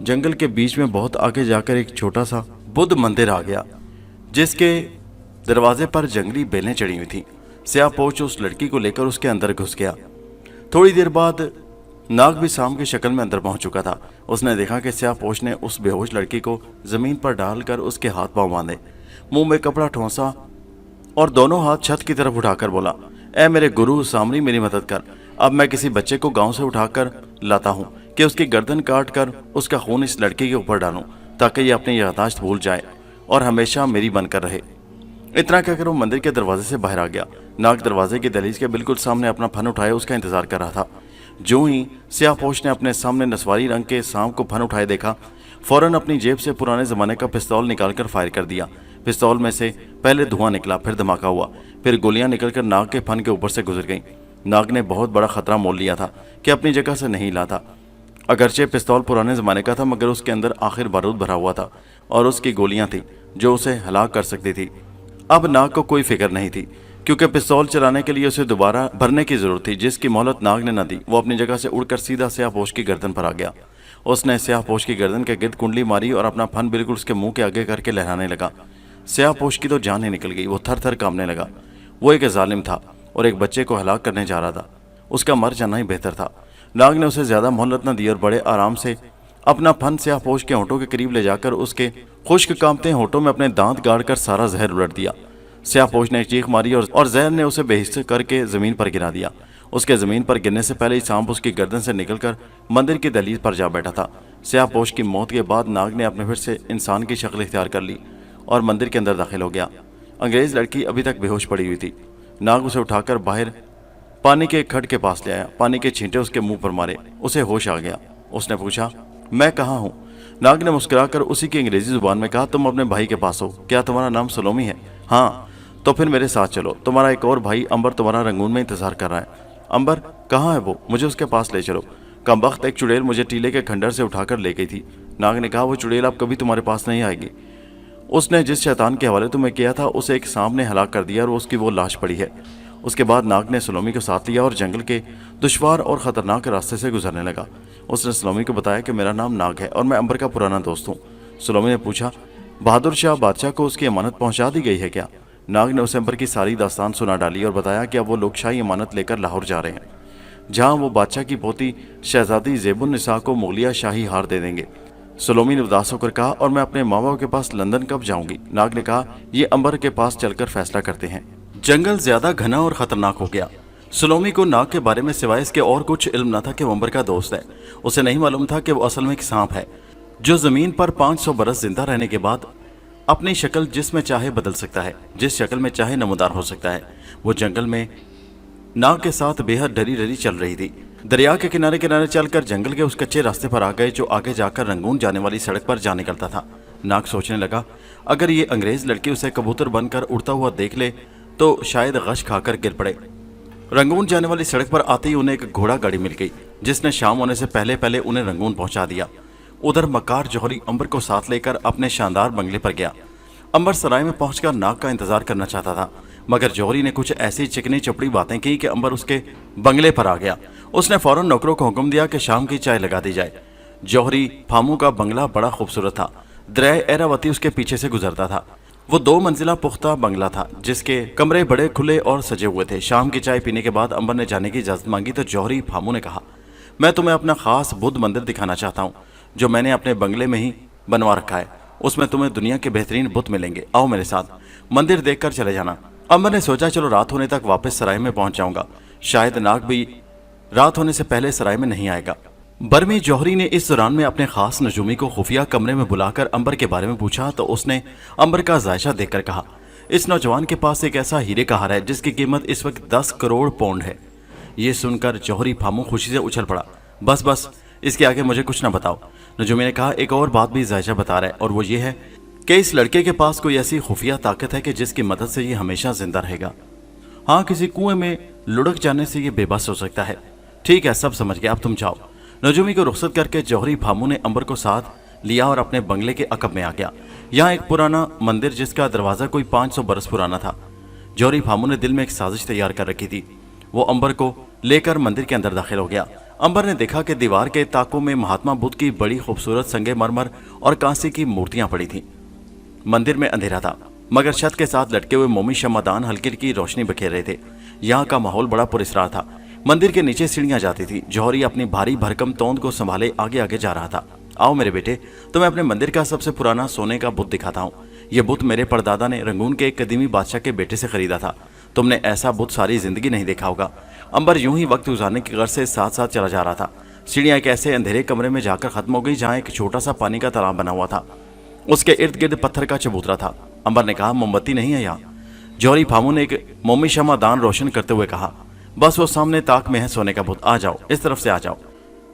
जंगल के बीच में बहुत आगे जाकर एक छोटा सा बुद्ध मंदिर आ गया, जिसके दरवाजे पर जंगली बेलें चढ़ी हुई थी। स्याहपोश उस लड़की को लेकर उसके अंदर घुस गया। थोड़ी देर बाद नाग भी सांप की शक्ल में अंदर पहुंच चुका था। उसने देखा कि स्याहपोश ने उस बेहोश लड़की को जमीन पर डालकर उसके हाथ पांव बांधे, मुंह में कपड़ा ठोंसा और दोनों हाथ छत की तरफ उठाकर बोला, ऐ मेरे गुरु सामरी, मेरी मदद कर। अब मैं किसी बच्चे को गांव से उठाकर लाता हूं कि उसकी गर्दन काट कर उसका खून इस लड़के के ऊपर डालूं, ताकि ये अपनी याददाश्त भूल जाए और हमेशा मेरी बनकर रहे। इतना कहकर वो मंदिर के दरवाजे से बाहर आ गया। नाग दरवाजे की दहलीज के बिल्कुल सामने अपना फन उठाए उसका इंतजार कर रहा था। जो ही स्याहपोश ने अपने सामने नस्वारी रंग के सांप को फन उठाए देखा, फौरन अपनी जेब से पुराने जमाने का पिस्तौल निकालकर फायर कर दिया। पिस्तौल में से पहले धुआं निकला, फिर धमाका हुआ, फिर गोलियां निकलकर नाग के फन के ऊपर से गुजर गईं। नाग ने बहुत बड़ा खतरा मोल लिया था कि अपनी जगह से नहीं हिला था। अगरचे पिस्तौल पुराने ज़माने का था, मगर उसके अंदर आखिर बारूद भरा हुआ था और उसकी गोलियां थीं जो उसे हलाक कर सकती थी। अब नाग को कोई फिक्र नहीं थी, क्योंकि पिस्तौल चलाने के लिए उसे दोबारा भरने की जरूरत थी, जिसकी मोहलत नाग ने न दी। वो अपनी जगह से उड़कर सीधा स्याहपोश की गर्दन पर आ गया। उसने स्याहपोश की गर्दन के गिर्द कुंडली मारी और अपना फन बिल्कुल उसके मुंह के आगे करके लहराने लगा। स्याहपोश की तो जान ही निकल गई। वो थर थर कांपने लगा। वो एक जालिम था और एक बच्चे को हलाक करने जा रहा था। उसका मर जाना ही बेहतर था। नाग ने उसे ज्यादा मोहलत न दी और बड़े आराम से अपना फन स्याहपोश के होंठों के करीब ले जाकर उसके खुश्क कांपते होंठों में अपने दांत गाड़कर सारा जहर उलट दिया। स्याहपोश ने एक चीख मारी और जहर ने उसे बेहिस्स करके जमीन पर गिरा दिया। उसके जमीन पर गिरने से पहले ही सांप उसकी गर्दन से निकलकर मंदिर की दहलीज पर जा बैठा था। स्याहपोश की मौत के बाद नाग ने अपने फिर से इंसान की शक्ल इख्तियार कर ली और मंदिर के अंदर दाखिल हो गया। अंग्रेज लड़की अभी तक बेहोश पड़ी हुई थी। नाग उसे उठाकर बाहर पानी के खड्ड के पास ले आया। पानी के छींटे उसके मुंह पर मारे। उसे होश आ गया। उसने पूछा, मैं कहाँ हूँ? नाग ने मुस्कुराकर उसी की अंग्रेजी जुबान में कहा, तुम अपने भाई के पास हो। क्या तुम्हारा नाम सलोमी है? हाँ, तो फिर मेरे साथ चलो। तुम्हारा एक और भाई अंबर तुम्हारा रंगून में इंतजार कर रहा है। अंबर कहाँ है वो? मुझे उसके पास ले चलो। कमबख्त एक चुड़ैल मुझे टीले के खंडर से उठाकर ले गई थी। नाग ने कहा, वो चुड़ैल अब कभी तुम्हारे पास नहीं आएगी। اس نے جس شیطان کے حوالے تمہیں کیا تھا اسے ایک سانپ نے ہلاک کر دیا اور اس کی وہ لاش پڑی ہے۔ اس کے بعد ناگ نے سلومی کو ساتھ لیا اور جنگل کے دشوار اور خطرناک راستے سے گزرنے لگا۔ اس نے سلومی کو بتایا کہ میرا نام ناگ ہے اور میں امبر کا پرانا دوست ہوں۔ سلومی نے پوچھا، بہادر شاہ بادشاہ کو اس کی امانت پہنچا دی گئی ہے کیا؟ ناگ نے اسے امبر کی ساری داستان سنا ڈالی اور بتایا کہ اب وہ لوگ شاہی امانت لے کر لاہور جا رہے ہیں، جہاں وہ بادشاہ کی پوتی شہزادی زیب النساء کو مغلیہ شاہی ہار دے دیں گے۔ سلومی نے اداس ہو کر کہا، اور میں اپنے ماں باپ کے پاس لندن کب جاؤں گی؟ ناگ نے کہا، یہ امبر کے پاس چل کر فیصلہ کرتے ہیں۔ جنگل زیادہ گھنا اور خطرناک ہو گیا۔ سلومی کو ناگ کے بارے میں سوائے اس کے اور کچھ علم نہ تھا کہ وہ امبر کا دوست ہے۔ اسے نہیں معلوم تھا کہ وہ اصل میں ایک سانپ ہے جو زمین پر 500 برس زندہ رہنے کے بعد اپنی شکل جس میں چاہے بدل سکتا ہے، جس شکل میں چاہے نمودار ہو سکتا ہے۔ وہ جنگل میں ناگ کے ساتھ بے حد ڈری ڈری چل رہی تھی۔ دریا کے کنارے کنارے چل کر جنگل کے اس کچے راستے پر آ گئے جو آگے جا کر رنگون جانے والی سڑک پر جا نکلتا تھا۔ ناگ سوچنے لگا، اگر یہ انگریز لڑکی اسے کبوتر بن کر اڑتا ہوا دیکھ لے تو شاید غش کھا کر گر پڑے۔ رنگون جانے والی سڑک پر آتے ہی انہیں ایک گھوڑا گاڑی مل گئی جس نے شام ہونے سے پہلے پہلے انہیں رنگون پہنچا دیا۔ ادھر مکار جوہری امبر کو ساتھ لے کر اپنے شاندار بنگلے پر گیا۔ امبر سرائے میں پہنچ کر ناگ کا انتظار کرنا چاہتا تھا، مگر جوہری نے کچھ ایسی چکنی چپڑی باتیں کی کہ امبر اس کے بنگلے پر آ گیا۔ اس نے فوراً نوکروں کو حکم دیا کہ شام کی چائے لگا دی جائے۔ جوہری پھامو کا بنگلہ بڑا خوبصورت تھا۔ دریائے ایراوتی اس کے پیچھے سے گزرتا تھا۔ وہ 2 منزلہ پختہ بنگلہ تھا جس کے کمرے بڑے کھلے اور سجے ہوئے تھے۔ شام کی چائے پینے کے بعد امبر نے جانے کی اجازت مانگی تو جوہری پھامو نے کہا، میں تمہیں اپنا خاص بدھ مندر دکھانا چاہتا ہوں جو میں نے اپنے بنگلے میں ہی بنوا رکھا ہے۔ اس میں تمہیں دنیا کے بہترین بت ملیں گے، آؤ میرے ساتھ، مندر دیکھ کر چلے جانا۔ امبر نے سوچا، چلو رات ہونے تک واپس سرائے میں پہنچ جاؤں گا، شاید ناگ بھی رات ہونے سے پہلے سرائے میں نہیں آئے گا۔ برمی جوہری نے اس دوران میں اپنے خاص نجومی کو خفیہ کمرے میں بلا کر امبر کے بارے میں پوچھا تو اس نے امبر کا ذائشہ دیکھ کر کہا، اس نوجوان کے پاس ایک ایسا ہیرے کا ہار ہے جس کی قیمت اس وقت 10 کروڑ پاؤنڈ ہے۔ یہ سن کر جوہری پھامو خوشی سے اچھل پڑا، بس اس کے آگے مجھے کچھ نہ بتاؤ۔ نجومی نے کہا، ایک اور بات بھی ذائشہ بتا رہا ہے اور وہ یہ ہے کہ اس لڑکے کے پاس کوئی ایسی خفیہ طاقت ہے کہ جس کی مدد سے یہ ہمیشہ زندہ رہے گا۔ ہاں، کسی کنویں میں لڑک جانے سے یہ بے بس ہو سکتا ہے۔ ٹھیک ہے، سب سمجھ گیا، اب تم جاؤ۔ نجومی کو رخصت کر کے جوہری پھامو نے امبر کو ساتھ لیا اور اپنے بنگلے کے عقب میں آ گیا۔ یہاں ایک پرانا مندر جس کا دروازہ کوئی 500 برس پرانا تھا۔ جوہری پھامو نے دل میں ایک سازش تیار کر رکھی تھی۔ وہ امبر کو لے کر مندر کے اندر داخل ہو گیا۔ امبر نے دیکھا کہ دیوار کے طاقوں میں مہاتما بدھ کی بڑی خوبصورت سنگ مرمر اور کانسی کی مورتیاں پڑی تھیں۔ مندر میں اندھیرا تھا مگر چھت کے ساتھ لٹکے ہوئے مومی شمعدان ہلکی ہلکی روشنی بکھیر رہے تھے۔ یہاں کا ماحول بڑا پراسرار تھا۔ مندر کے نیچے سیڑھیاں جاتی تھی۔ جوہری اپنی بھاری بھرکم توند کو سنبھالے آگے آگے جا رہا تھا۔ آؤ میرے بیٹے، تمہیں اپنے مندر کا سب سے پرانا سونے کا بت دکھاتا ہوں۔ یہ بت میرے پردادا نے رنگون کے ایک قدیمی بادشاہ کے بیٹے سے خریدا تھا۔ تم نے ایسا بت ساری زندگی نہیں دیکھا ہوگا۔ امبر یوں ہی وقت گزارنے کی غرض سے ساتھ ساتھ چلا جا رہا تھا۔ سیڑھیاں ایک ایسے اندھیرے کمرے میں جا کر ختم ہو گئی جہاں ایک چھوٹا سا پانی کا تالاب بنا ہوا تھا۔ اس کے ارد گرد پتھر کا چبوترا تھا۔ امبر نے کہا، موم بتی نہیں ہے یہاں؟ جوہری پھامو نے ایک مومی شمع دان روشن کرتے ہوئے کہا، بس وہ سامنے طاق میں ہے سونے کا بت، آ جاؤ، اس طرف سے آ جاؤ۔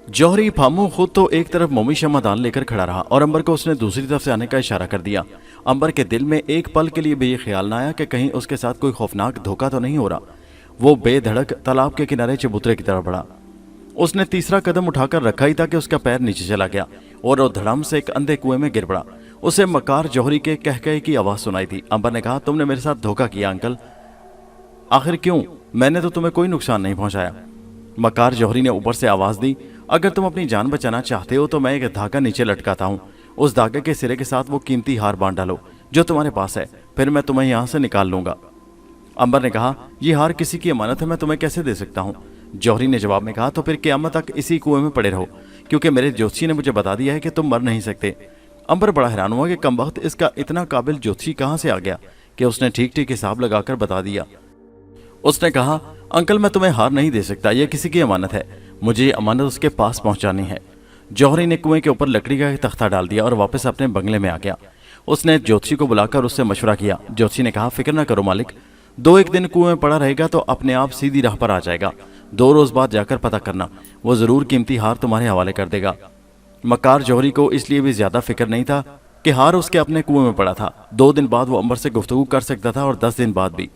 جوہری پھامو خود تو ایک طرف مومی شمع دان لے کر کھڑا رہا اور امبر کو اس نے دوسری طرف سے آنے کا اشارہ کر دیا۔ امبر کے دل میں ایک پل کے لیے بھی یہ خیال نہ آیا کہ کہیں اس کے ساتھ کوئی خوفناک دھوکہ تو نہیں ہو رہا۔ وہ بے دھڑک تالاب کے کنارے چبوترے کی طرف بڑھا۔ اس نے تیسرا قدم اٹھا کر رکھا ہی تھا کہ اس کا پیر نیچے چلا گیا اور وہ دھڑم سے ایک اندھے کنویں میں گر پڑا۔ اسے مکار جوہری کے کہکہے کی آواز سنائی تھی۔ امبر نے کہا، تم نے میرے ساتھ دھوکہ کیا انکل۔ آخر کیوں؟ میں نے تو تمہیں کوئی نقصان نہیں پہنچایا۔ مکار جوہری نے اوپر سے آواز دی، اگر تم اپنی جان بچانا چاہتے ہو تو میں ایک دھاگا نیچے لٹکاتا ہوں، اس دھاگے کے سرے کے ساتھ وہ قیمتی ہار باندھ ڈالو جو تمہارے پاس ہے، پھر میں تمہیں یہاں سے نکال لوں گا۔ امبر نے کہا، یہ ہار کسی کی امانت ہے، میں تمہیں کیسے دے سکتا ہوں؟ جوہری نے جواب میں کہا، تو پھر قیامت تک اسی کنویں میں پڑے رہو، کیونکہ میرے جوتشی نے مجھے بتا دیا ہے کہ تم مر نہیں سکتے۔ امبر بڑا حیران ہوا کہ کمبخت اس کا اتنا قابل جوتشی کہاں سے آ گیا کہ اس نے ٹھیک ٹھیک حساب لگا کر بتا دیا۔ اس نے کہا، انکل میں تمہیں ہار نہیں دے سکتا، یہ کسی کی امانت ہے، مجھے یہ امانت اس کے پاس پہنچانی ہے۔ جوہری نے کنویں کے اوپر لکڑی کا ایک تختہ ڈال دیا اور واپس اپنے بنگلے میں آ گیا۔ اس نے جوتشی کو بلا کر اس سے مشورہ کیا۔ جوتشی نے کہا، فکر نہ کرو مالک، 2-1 دن کنویں میں پڑا رہے گا تو اپنے آپ سیدھی راہ پر آ جائے گا، 2 روز بعد جا کر پتہ کرنا، وہ ضرور قیمتی ہار تمہارے حوالے کر دے گا۔ مکار جوہری کو اس لیے بھی زیادہ فکر نہیں تھا کہ ہار اس کے اپنے کنویں میں پڑا تھا۔ 2 دن بعد وہ امبر سے گفتگو کر سکتا تھا اور 10 دن بعد بھی۔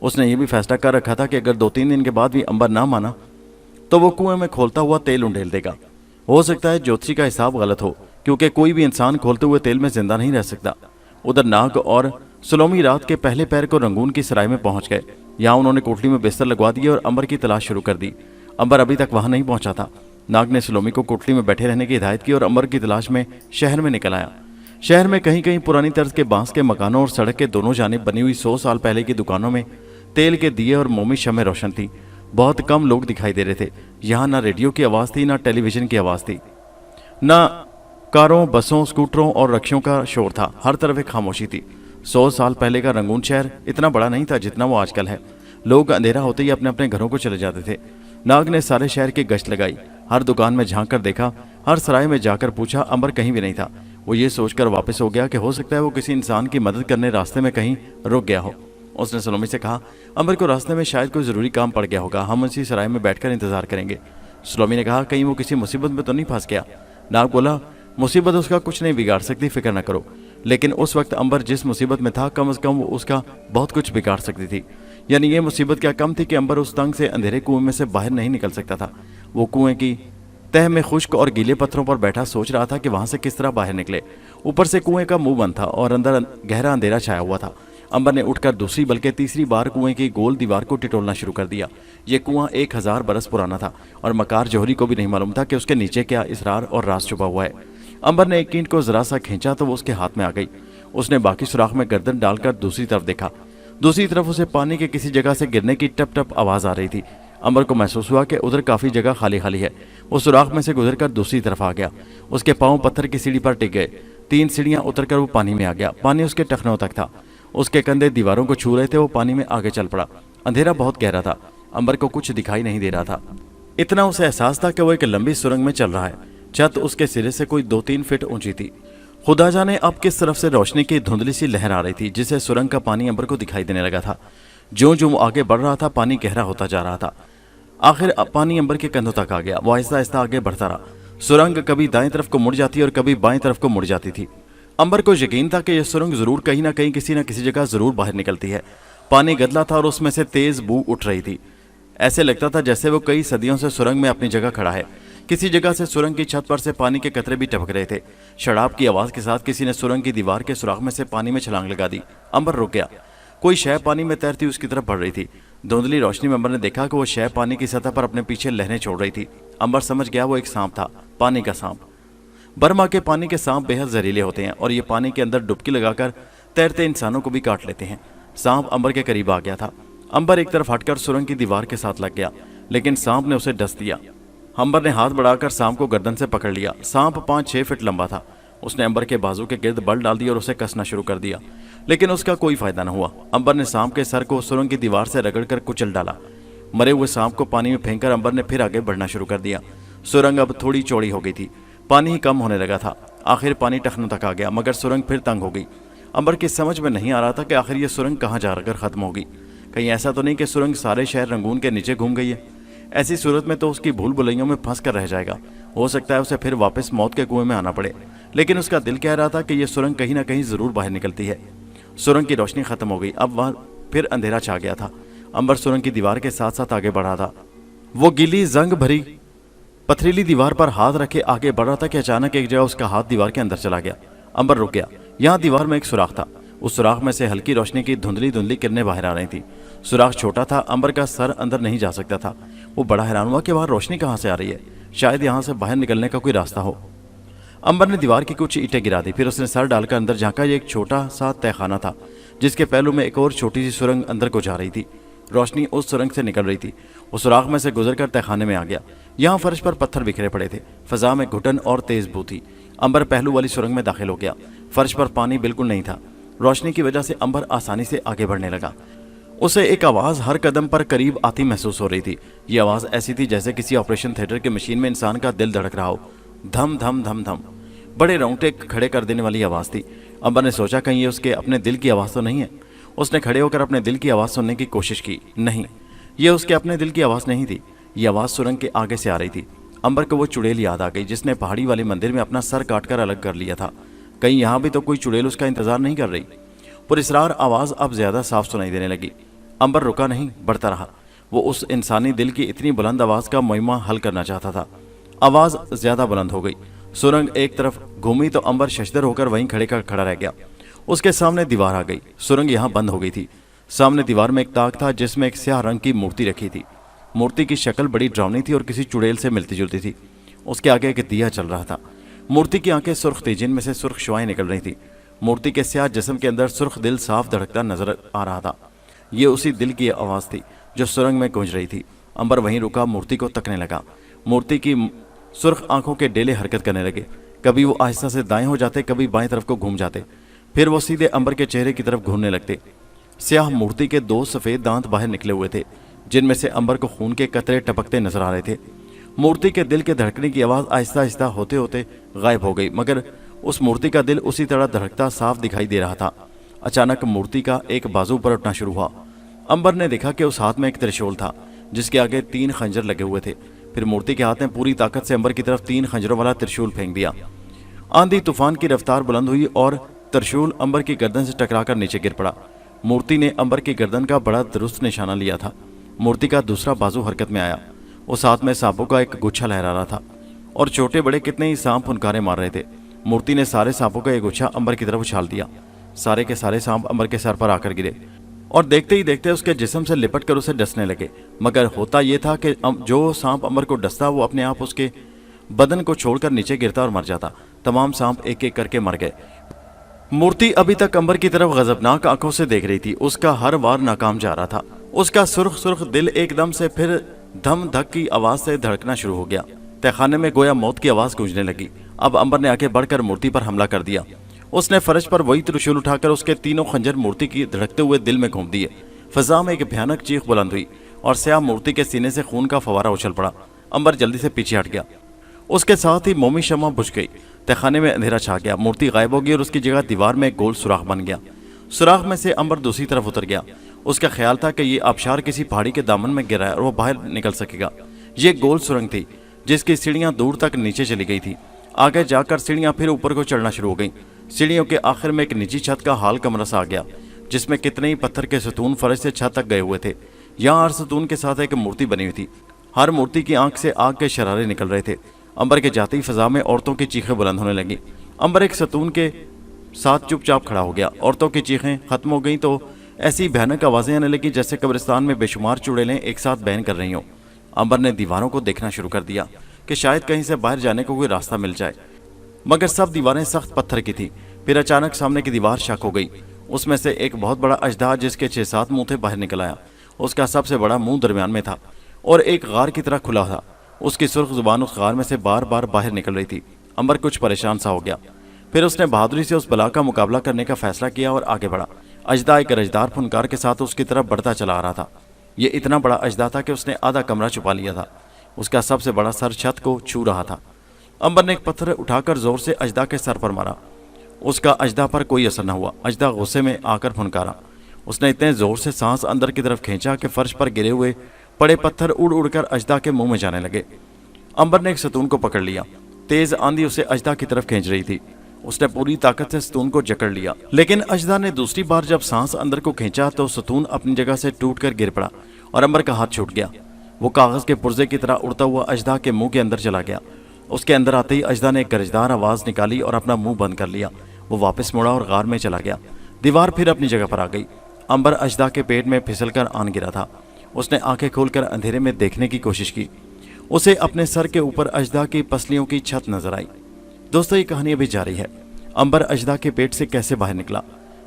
اس نے یہ بھی فیصلہ کر رکھا تھا کہ اگر 2-3 دن کے بعد بھی امبر نہ مانا تو وہ کنویں میں کھولتا ہوا تیل انڈیل دے گا۔ ہو سکتا ہے جوتشی کا حساب غلط ہو، کیونکہ کوئی بھی انسان کھولتے ہوئے تیل میں زندہ نہیں رہ سکتا۔ उधर नाग और सुलोमी रात के पहले पैर को रंगून की सराय में पहुंच गए। यहाँ उन्होंने कोठरी में बिस्तर लगवा दिए और अंबर की तलाश शुरू कर दी। अंबर अभी तक वहां नहीं पहुंचा था। नाग ने सुलोमी को कोठरी में बैठे रहने की हिदायत की और अंबर की तलाश में शहर में निकल आया। शहर में कहीं कहीं पुरानी तर्ज के बांस के मकानों और सड़क के दोनों जानिब बनी हुई 100 साल पहले की दुकानों में तेल के दिए और मोमी शमें रोशन थी। बहुत कम लोग दिखाई दे रहे थे। यहाँ ना रेडियो की आवाज़ थी, ना टेलीविजन की आवाज़ थी, ना कारों, बसों, स्कूटरों और रक्षों का शोर था। हर तरफ एक खामोशी थी। 100 साल पहले का रंगून शहर इतना बड़ा नहीं था जितना वो आजकल है। लोग अंधेरा होते ही अपने अपने घरों को चले जाते थे। नाग ने सारे शहर की गश्त लगाई। हर दुकान में झांक कर देखा, हर सराय में जाकर पूछा। अंबर कहीं भी नहीं था। वो ये सोचकर वापस हो गया कि हो सकता है वो किसी इंसान की मदद करने रास्ते में कहीं रुक गया हो। उसने सुलोमी से कहा, अंबर को रास्ते में शायद कोई ज़रूरी काम पड़ गया होगा, हम उसी सराय में बैठकर इंतजार करेंगे। सुलोमी ने कहा, कहीं वो किसी मुसीबत में तो नहीं फंस गया। नाग बोला, मुसीबत उसका कुछ नहीं बिगाड़ सकती, फिक्र न करो। लेकिन उस वक्त अंबर जिस मुसीबत में था, कम से कम वो उसका बहुत कुछ बिगाड़ सकती थी। यानी ये मुसीबत क्या कम थी कि अंबर उस तंग से अंधेरे कुएं में से बाहर नहीं निकल सकता था। वो कुएं की तह में खुश्क और गीले पत्थरों पर बैठा सोच रहा था कि वहां से किस तरह बाहर निकले। ऊपर से कुएं का मुंह बंद था और अंदर गहरा अंधेरा छाया हुआ था। अंबर ने उठकर दूसरी बल्कि तीसरी बार कुएं की गोल दीवार को टिटोलना शुरू कर दिया। ये कुआं 1000 बरस पुराना था और मकार जौहरी को भी नहीं मालूम था कि उसके नीचे क्या इसरार और राज छुपा हुआ है। अंबर ने एक ईंट को जरा सा खींचा तो वो उसके हाथ में आ गई। उसने बाकी सुराख में गर्दन डालकर दूसरी तरफ देखा। दूसरी तरफ उसे पानी के किसी जगह से गिरने की टप टप आवाज आ रही थी। अंबर को महसूस हुआ कि उधर काफी जगह खाली खाली है। वो सुराख में से गुजरकर दूसरी तरफ आ गया। उसके पांव पत्थर की सीढ़ी पर टिक गए। 3 सीढ़ियां उतरकर वो पानी में आ गया। पानी उसके टखनों तक था। उसके कंधे दीवारों को छू रहे थे। वो पानी में आगे चल पड़ा। अंधेरा बहुत गहरा था। अंबर को कुछ दिखाई नहीं दे रहा था। इतना उसे एहसास था कि वो एक लंबी सुरंग में चल रहा है। छत उसके सिरे से कोई 2-3 फीट ऊंची थी। खुदा जाने अब किस तरफ से रोशनी की धुंधली सी लहर आ रही थी, जिससे सुरंग का पानी अंबर को दिखाई देने लगा था। ज्यों ज्यों आगे बढ़ रहा था, पानी गहरा होता जा रहा था। आखिर पानी अंबर के कंधों तक आ गया। वो आहिस्ता आहिस्ता आगे बढ़ता रहा। सुरंग कभी दाएं तरफ को मुड़ जाती और कभी बाएं तरफ को मुड़ जाती थी। अंबर को यकीन था कि यह सुरंग जरूर कहीं ना कहीं किसी न किसी जगह जरूर बाहर निकलती है। पानी गदला था और उसमें से तेज बू उठ रही थी। ऐसे लगता था जैसे वो कई सदियों से सुरंग में अपनी जगह खड़ा है। किसी जगह से सुरंग की छत पर से पानी के कतरे भी टपक रहे थे। शराब की आवाज के साथ किसी ने सुरंग की दीवार के सुराख में से पानी में छलांग लगा दी। अंबर रुक गया। कोई शय पानी में तैरती उसकी तरफ बढ़ रही थी। धुंधली रोशनी में अंबर ने देखा कि वो शय पानी की सतह पर अपने पीछे लहरें छोड़ रही थी। अंबर समझ गया वो एक सांप था, पानी का सांप। बर्मा के पानी के सांप बेहद जहरीले होते हैं और ये पानी के अंदर डुबकी लगाकर तैरते इंसानों को भी काट लेते हैं। सांप अंबर के करीब आ गया था। अंबर एक तरफ हटकर सुरंग की दीवार के साथ लग गया, लेकिन सांप ने उसे डस दिया। अंबर ने हाथ बढ़ाकर सांप को गर्दन से पकड़ लिया। सांप 5-6 फीट लंबा था। उसने अंबर के बाजू के गिर्द बल डाल दिया और उसे कसना शुरू कर दिया, लेकिन उसका कोई फायदा न हुआ। अंबर ने सांप के सर को सुरंग की दीवार से रगड़कर कुचल डाला। मरे हुए सांप को पानी में फेंककर अंबर ने फिर आगे बढ़ना शुरू कर दिया। सुरंग अब थोड़ी चौड़ी हो गई थी। पानी ही कम होने लगा था। आखिर पानी टखनों तक आ गया, मगर सुरंग फिर तंग हो गई। अंबर की समझ में नहीं आ रहा था कि आखिर ये सुरंग कहाँ जाकर खत्म होगी। कहीं ऐसा तो नहीं कि सुरंग सारे शहर रंगून के नीचे घूम गई है। ऐसी सूरत में तो उसकी भूल भुलैयों में फंस कर रह जाएगा। हो सकता है उसे फिर वापस मौत के कुएं में आना पड़े। लेकिन उसका दिल कह रहा था कि यह सुरंग कहीं ना कहीं जरूर बाहर निकलती है। सुरंग की रोशनी खत्म हो गई। अब वह फिर अंधेरा छा गया था। अंबर सुरंग की दीवार के साथ साथ आगे बढ़ा था। वो गीली जंग भरी पथरीली दीवार पर हाथ रखे आगे बढ़ रहा था कि अचानक एक जगह उसका हाथ दीवार के अंदर चला गया। अंबर रुक गया। यहाँ दीवार में एक सुराख था। उस सुराख में से हल्की रोशनी की धुंधली धुंधली किरणें बाहर आ रही थी। सुराख छोटा था। अंबर का सर अंदर नहीं जा सकता था। वो बड़ा हैरान हुआ कि वहां रोशनी कहाँ से आ रही है। शायद यहाँ से बाहर निकलने का कोई रास्ता हो। अंबर ने दीवार की कुछ ईंटें गिरा दी। फिर उसने सर डालकर अंदर झांका। एक छोटा सा तहखाना था, जिसके पहलू में एक और छोटी सी सुरंग अंदर को जा रही थी। रोशनी उस सुरंग से निकल रही थी। वो सुराख में से गुजरकर तहखाने में आ गया। यहाँ फर्श पर पत्थर बिखरे पड़े थे। फजा में घुटन और तेज बू थी। अंबर पहलू वाली सुरंग में दाखिल हो गया। फर्श पर पानी बिल्कुल नहीं था। रोशनी की वजह से अंबर आसानी से आगे बढ़ने लगा। उसे एक आवाज हर कदम पर करीब आती महसूस हो रही थी। ये आवाज ऐसी थी जैसे किसी ऑपरेशन थिएटर की मशीन में इंसान का दिल धड़क रहा हो। धम धम धम धम, बड़े रोंगटे खड़े कर देने वाली आवाज थी। अंबर ने सोचा कहीं ये उसके अपने दिल की आवाज तो नहीं है। उसने खड़े होकर अपने दिल की आवाज सुनने की कोशिश की। नहीं, ये उसके अपने दिल की आवाज नहीं थी। ये आवाज सुरंग के आगे से आ रही थी। अंबर को वो चुड़ैल याद आ गई जिसने पहाड़ी वाले मंदिर में अपना सर काटकर अलग कर लिया था। कहीं यहाँ भी तो कोई चुड़ैल उसका इंतजार नहीं कर रही। पुरस्रार आवाज अब ज्यादा साफ सुनाई देने लगी। अंबर रुका नहीं, बढ़ता रहा। वो उस इंसानी दिल की इतनी बुलंद आवाज का मुइम्मा हल करना चाहता था। आवाज ज्यादा बुलंद हो गई। सुरंग एक तरफ घूमी तो अंबर शशदर होकर वहीं खड़ा रह गया। اس کے سامنے دیوار آ گئی۔ سرنگ یہاں بند ہو گئی تھی۔ سامنے دیوار میں ایک تاک تھا جس میں ایک سیاہ رنگ کی مورتی رکھی تھی۔ مورتی کی شکل بڑی ڈراؤنی تھی اور کسی چڑیل سے ملتی جلتی تھی۔ اس کے آگے ایک دیا چل رہا تھا۔ مورتی کی آنکھیں سرخ تھی جن میں سے سرخ شعائیں نکل رہی تھی۔ مورتی کے سیاہ جسم کے اندر سرخ دل صاف دھڑکتا نظر آ رہا تھا۔ یہ اسی دل کی آواز تھی جو سرنگ میں گونج رہی تھی۔ امبر وہیں رکا، مورتی کو تکنے لگا۔ مورتی کی سرخ آنکھوں کے ڈیلے حرکت کرنے لگے۔ کبھی وہ آہستہ سے دائیں ہو جاتے، کبھی بائیں طرف کو گھوم جاتے، پھر وہ سیدھے امبر کے چہرے کی طرف گھورنے لگتے۔ سیاہ مورتی کے 2 سفید دانت باہر نکلے ہوئے تھے جن میں سے امبر کو خون کے قطرے ٹپکتے نظر آ رہے تھے۔ مورتی کے دل کے دھڑکنے کی آواز آہستہ آہستہ ہوتے ہوتے غائب ہو گئی، مگر اس مورتی کا دل اسی طرح دھڑکتا صاف دکھائی دے رہا تھا۔ اچانک مورتی کا ایک بازو پر اٹھنا شروع ہوا۔ امبر نے دیکھا کہ اس ہاتھ میں ایک ترشول تھا جس کے آگے 3 خنجر لگے ہوئے تھے۔ پھر مورتی کے ہاتھ نے پوری طاقت سے امبر کی طرف 3 خنجروں والا ترشول پھینک دیا۔ آندھی طوفان کی رفتار بلند ہوئی اور ترشول امبر کی گردن سے ٹکرا کر نیچے گر پڑا۔ مورتی نے امبر کی گردن کا بڑا درست نشانہ لیا تھا۔ مورتی کا دوسرا بازو حرکت میں آیا۔ اس ہاتھ میں سانپوں کا ایک گچھا لہرا رہا تھا اور چھوٹے بڑے کتنے ہی سانپ پھنکارے مار رہے تھے۔ مورتی نے سارے سانپوں کا ایک گچھا امبر کی طرف اچھال دیا۔ سارے کے سارے سانپ امبر کے سر پر آ کر گرے اور دیکھتے ہی دیکھتے اس کے جسم سے لپٹ کر اسے ڈسنے لگے، مگر ہوتا یہ تھا کہ جو سانپ امبر کو ڈستا وہ اپنے آپ اس کے بدن کو چھوڑ کر نیچے گرتا اور مر جاتا۔ تمام سانپ ایک ایک کر کے مر گئے۔ مورتی ابھی تک امبر کی طرف غضبناک آنکھوں سے دیکھ رہی تھی۔ اس کا ہر وار ناکام جا رہا تھا۔ اس کا سرخ سرخ دل ایک دم سے پھر دھم دھک کی آواز سے دھڑکنا شروع ہو گیا۔ تہخانے میں گویا موت کی آواز گونجنے لگی۔ اب امبر نے آگے بڑھ کر مورتی پر حملہ کر دیا۔ اس نے فرش پر وہی ترشول اٹھا کر اس کے 3 خنجر مورتی کی دھڑکتے ہوئے دل میں گھوم دیے۔ فضا میں ایک بھیانک چیخ بلند ہوئی اور سیاہ مورتی کے سینے سے خون کا فوارہ اچھل پڑا۔ امبر جلدی سے پیچھے ہٹ گیا۔ اس کے ساتھ ہی مومی شمع بجھ گئی۔ تہخانے میں اندھیرا چھا گیا۔ مورتی غائب ہو گئی اور اس کی جگہ دیوار میں ایک گول سوراخ بن گیا۔ سوراخ میں سے امبر دوسری طرف اتر گیا۔ اس کا خیال تھا کہ یہ آبشار کسی پہاڑی کے دامن میں گرا ہے اور وہ باہر نکل سکے گا۔ یہ گول سرنگ تھی جس کی سیڑھیاں دور تک نیچے چلی گئی تھی۔ آگے جا کر سیڑھیاں پھر اوپر کو چڑھنا شروع ہو گئیں۔ سیڑھیوں کے آخر میں ایک نجی چھت کا ہال کمرہ سا آ گیا جس میں کتنے ہی پتھر کے ستون فرش سے چھت تک گئے ہوئے تھے۔ یہاں ہر ستون کے ساتھ ایک مورتی بنی ہوئی تھی۔ ہر مورتی کی آنکھ سے آگ کے شرارے نکل رہے تھے۔ امبر کے جاتی فضا میں عورتوں کی چیخیں بلند ہونے لگیں۔ امبر ایک ستون کے ساتھ چپ چاپ کھڑا ہو گیا۔ عورتوں کی چیخیں ختم ہو گئیں تو ایسی بھیانک آوازیں آنے لگیں جیسے قبرستان میں بے شمار چڑیلیں ایک ساتھ بین کر رہی ہوں۔ امبر نے دیواروں کو دیکھنا شروع کر دیا کہ شاید کہیں سے باہر جانے کو کوئی راستہ مل جائے، مگر سب دیواریں سخت پتھر کی تھیں۔ پھر اچانک سامنے کی دیوار شک ہو گئی۔ اس میں سے ایک بہت بڑا اژدہا جس کے 6-7 منہ تھے باہر نکل آیا۔ اس کا سب سے بڑا منہ درمیان میں تھا اور ایک غار کی طرح کھلا تھا۔ اس کی سرخ زبان اس غار میں سے بار بار باہر نکل رہی تھی۔ امبر کچھ پریشان سا ہو گیا۔ پھر اس نے بہادری سے اس بلا کا مقابلہ کرنے کا فیصلہ کیا اور آگے بڑھا۔ اژدہا ایک رجدار پھنکار کے ساتھ اس کی طرف بڑھتا چلا آ رہا تھا۔ یہ اتنا بڑا اژدہا تھا کہ اس نے آدھا کمرہ چھپا لیا تھا۔ اس کا سب سے بڑا سر چھت کو چھو رہا تھا۔ امبر نے ایک پتھر اٹھا کر زور سے اژدہا کے سر پر مارا۔ اس کا اژدہا پر کوئی اثر نہ ہوا۔ اژدہا غصے میں آ کر پھنکارا۔ اس نے اتنے زور سے سانس اندر کی طرف کھینچا کہ فرش پر گرے ہوئے پڑے پتھر اڑ اڑ کر اژدہا کے منہ میں جانے لگے۔ امبر نے ایک ستون کو پکڑ لیا۔ تیز آندھی اسے اژدہا کی طرف کھینچ رہی تھی۔ اس نے پوری طاقت سے ستون کو جکڑ لیا، لیکن اژدہا نے دوسری بار جب سانس اندر کو کھینچا تو ستون اپنی جگہ سے ٹوٹ کر گر پڑا اور امبر کا ہاتھ چھوٹ گیا۔ وہ کاغذ کے پرزے کی طرح اڑتا ہوا اژدہا کے منہ کے اندر چلا گیا۔ اس کے اندر آتے ہی اژدہا نے ایک گرجدار آواز نکالی اور اپنا منہ بند کر لیا۔ وہ واپس مڑا اور غار میں چلا گیا۔ دیوار پھر اپنی جگہ پر آ گئی۔ امبر اژدہا کے پیٹ میں پھسل کر آن گرا تھا۔ اس نے آنکھیں کھول کر اندھیرے میں دیکھنے کی کوشش کی۔ اسے اپنے سر کے اوپر اژدہا کی پسلیوں کی چھت نظر آئی۔ دوستو، یہ کہانی ابھی جاری ہے۔ امبر اژدہا کے پیٹ سے کیسے باہر نکلا؟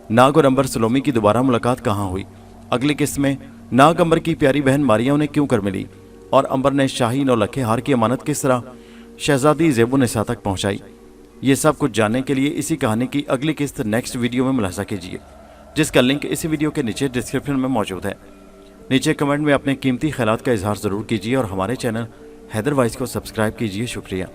ناگ اور امبر سلومی کی دوبارہ ملاقات کہاں ہوئی؟ اگلی قسط میں ناگ امبر کی پیاری بہن ماریا انہیں کیوں کر ملی؟ اور امبر نے شاہی 9 لکھے ہار کی امانت کس طرح شہزادی زیب النساء تک پہنچائی؟ یہ سب کچھ جاننے کے لیے اسی کہانی کی اگلی قسط نیکسٹ ویڈیو میں ملاحظہ کیجیے، جس کا لنک اسی ویڈیو کے نیچے ڈسکرپشن میں موجود ہے۔ نیچے کمنٹ میں اپنے قیمتی خیالات کا اظہار ضرور کیجیے اور ہمارے چینل حیدر وائس کو سبسکرائب کیجیے۔ شکریہ۔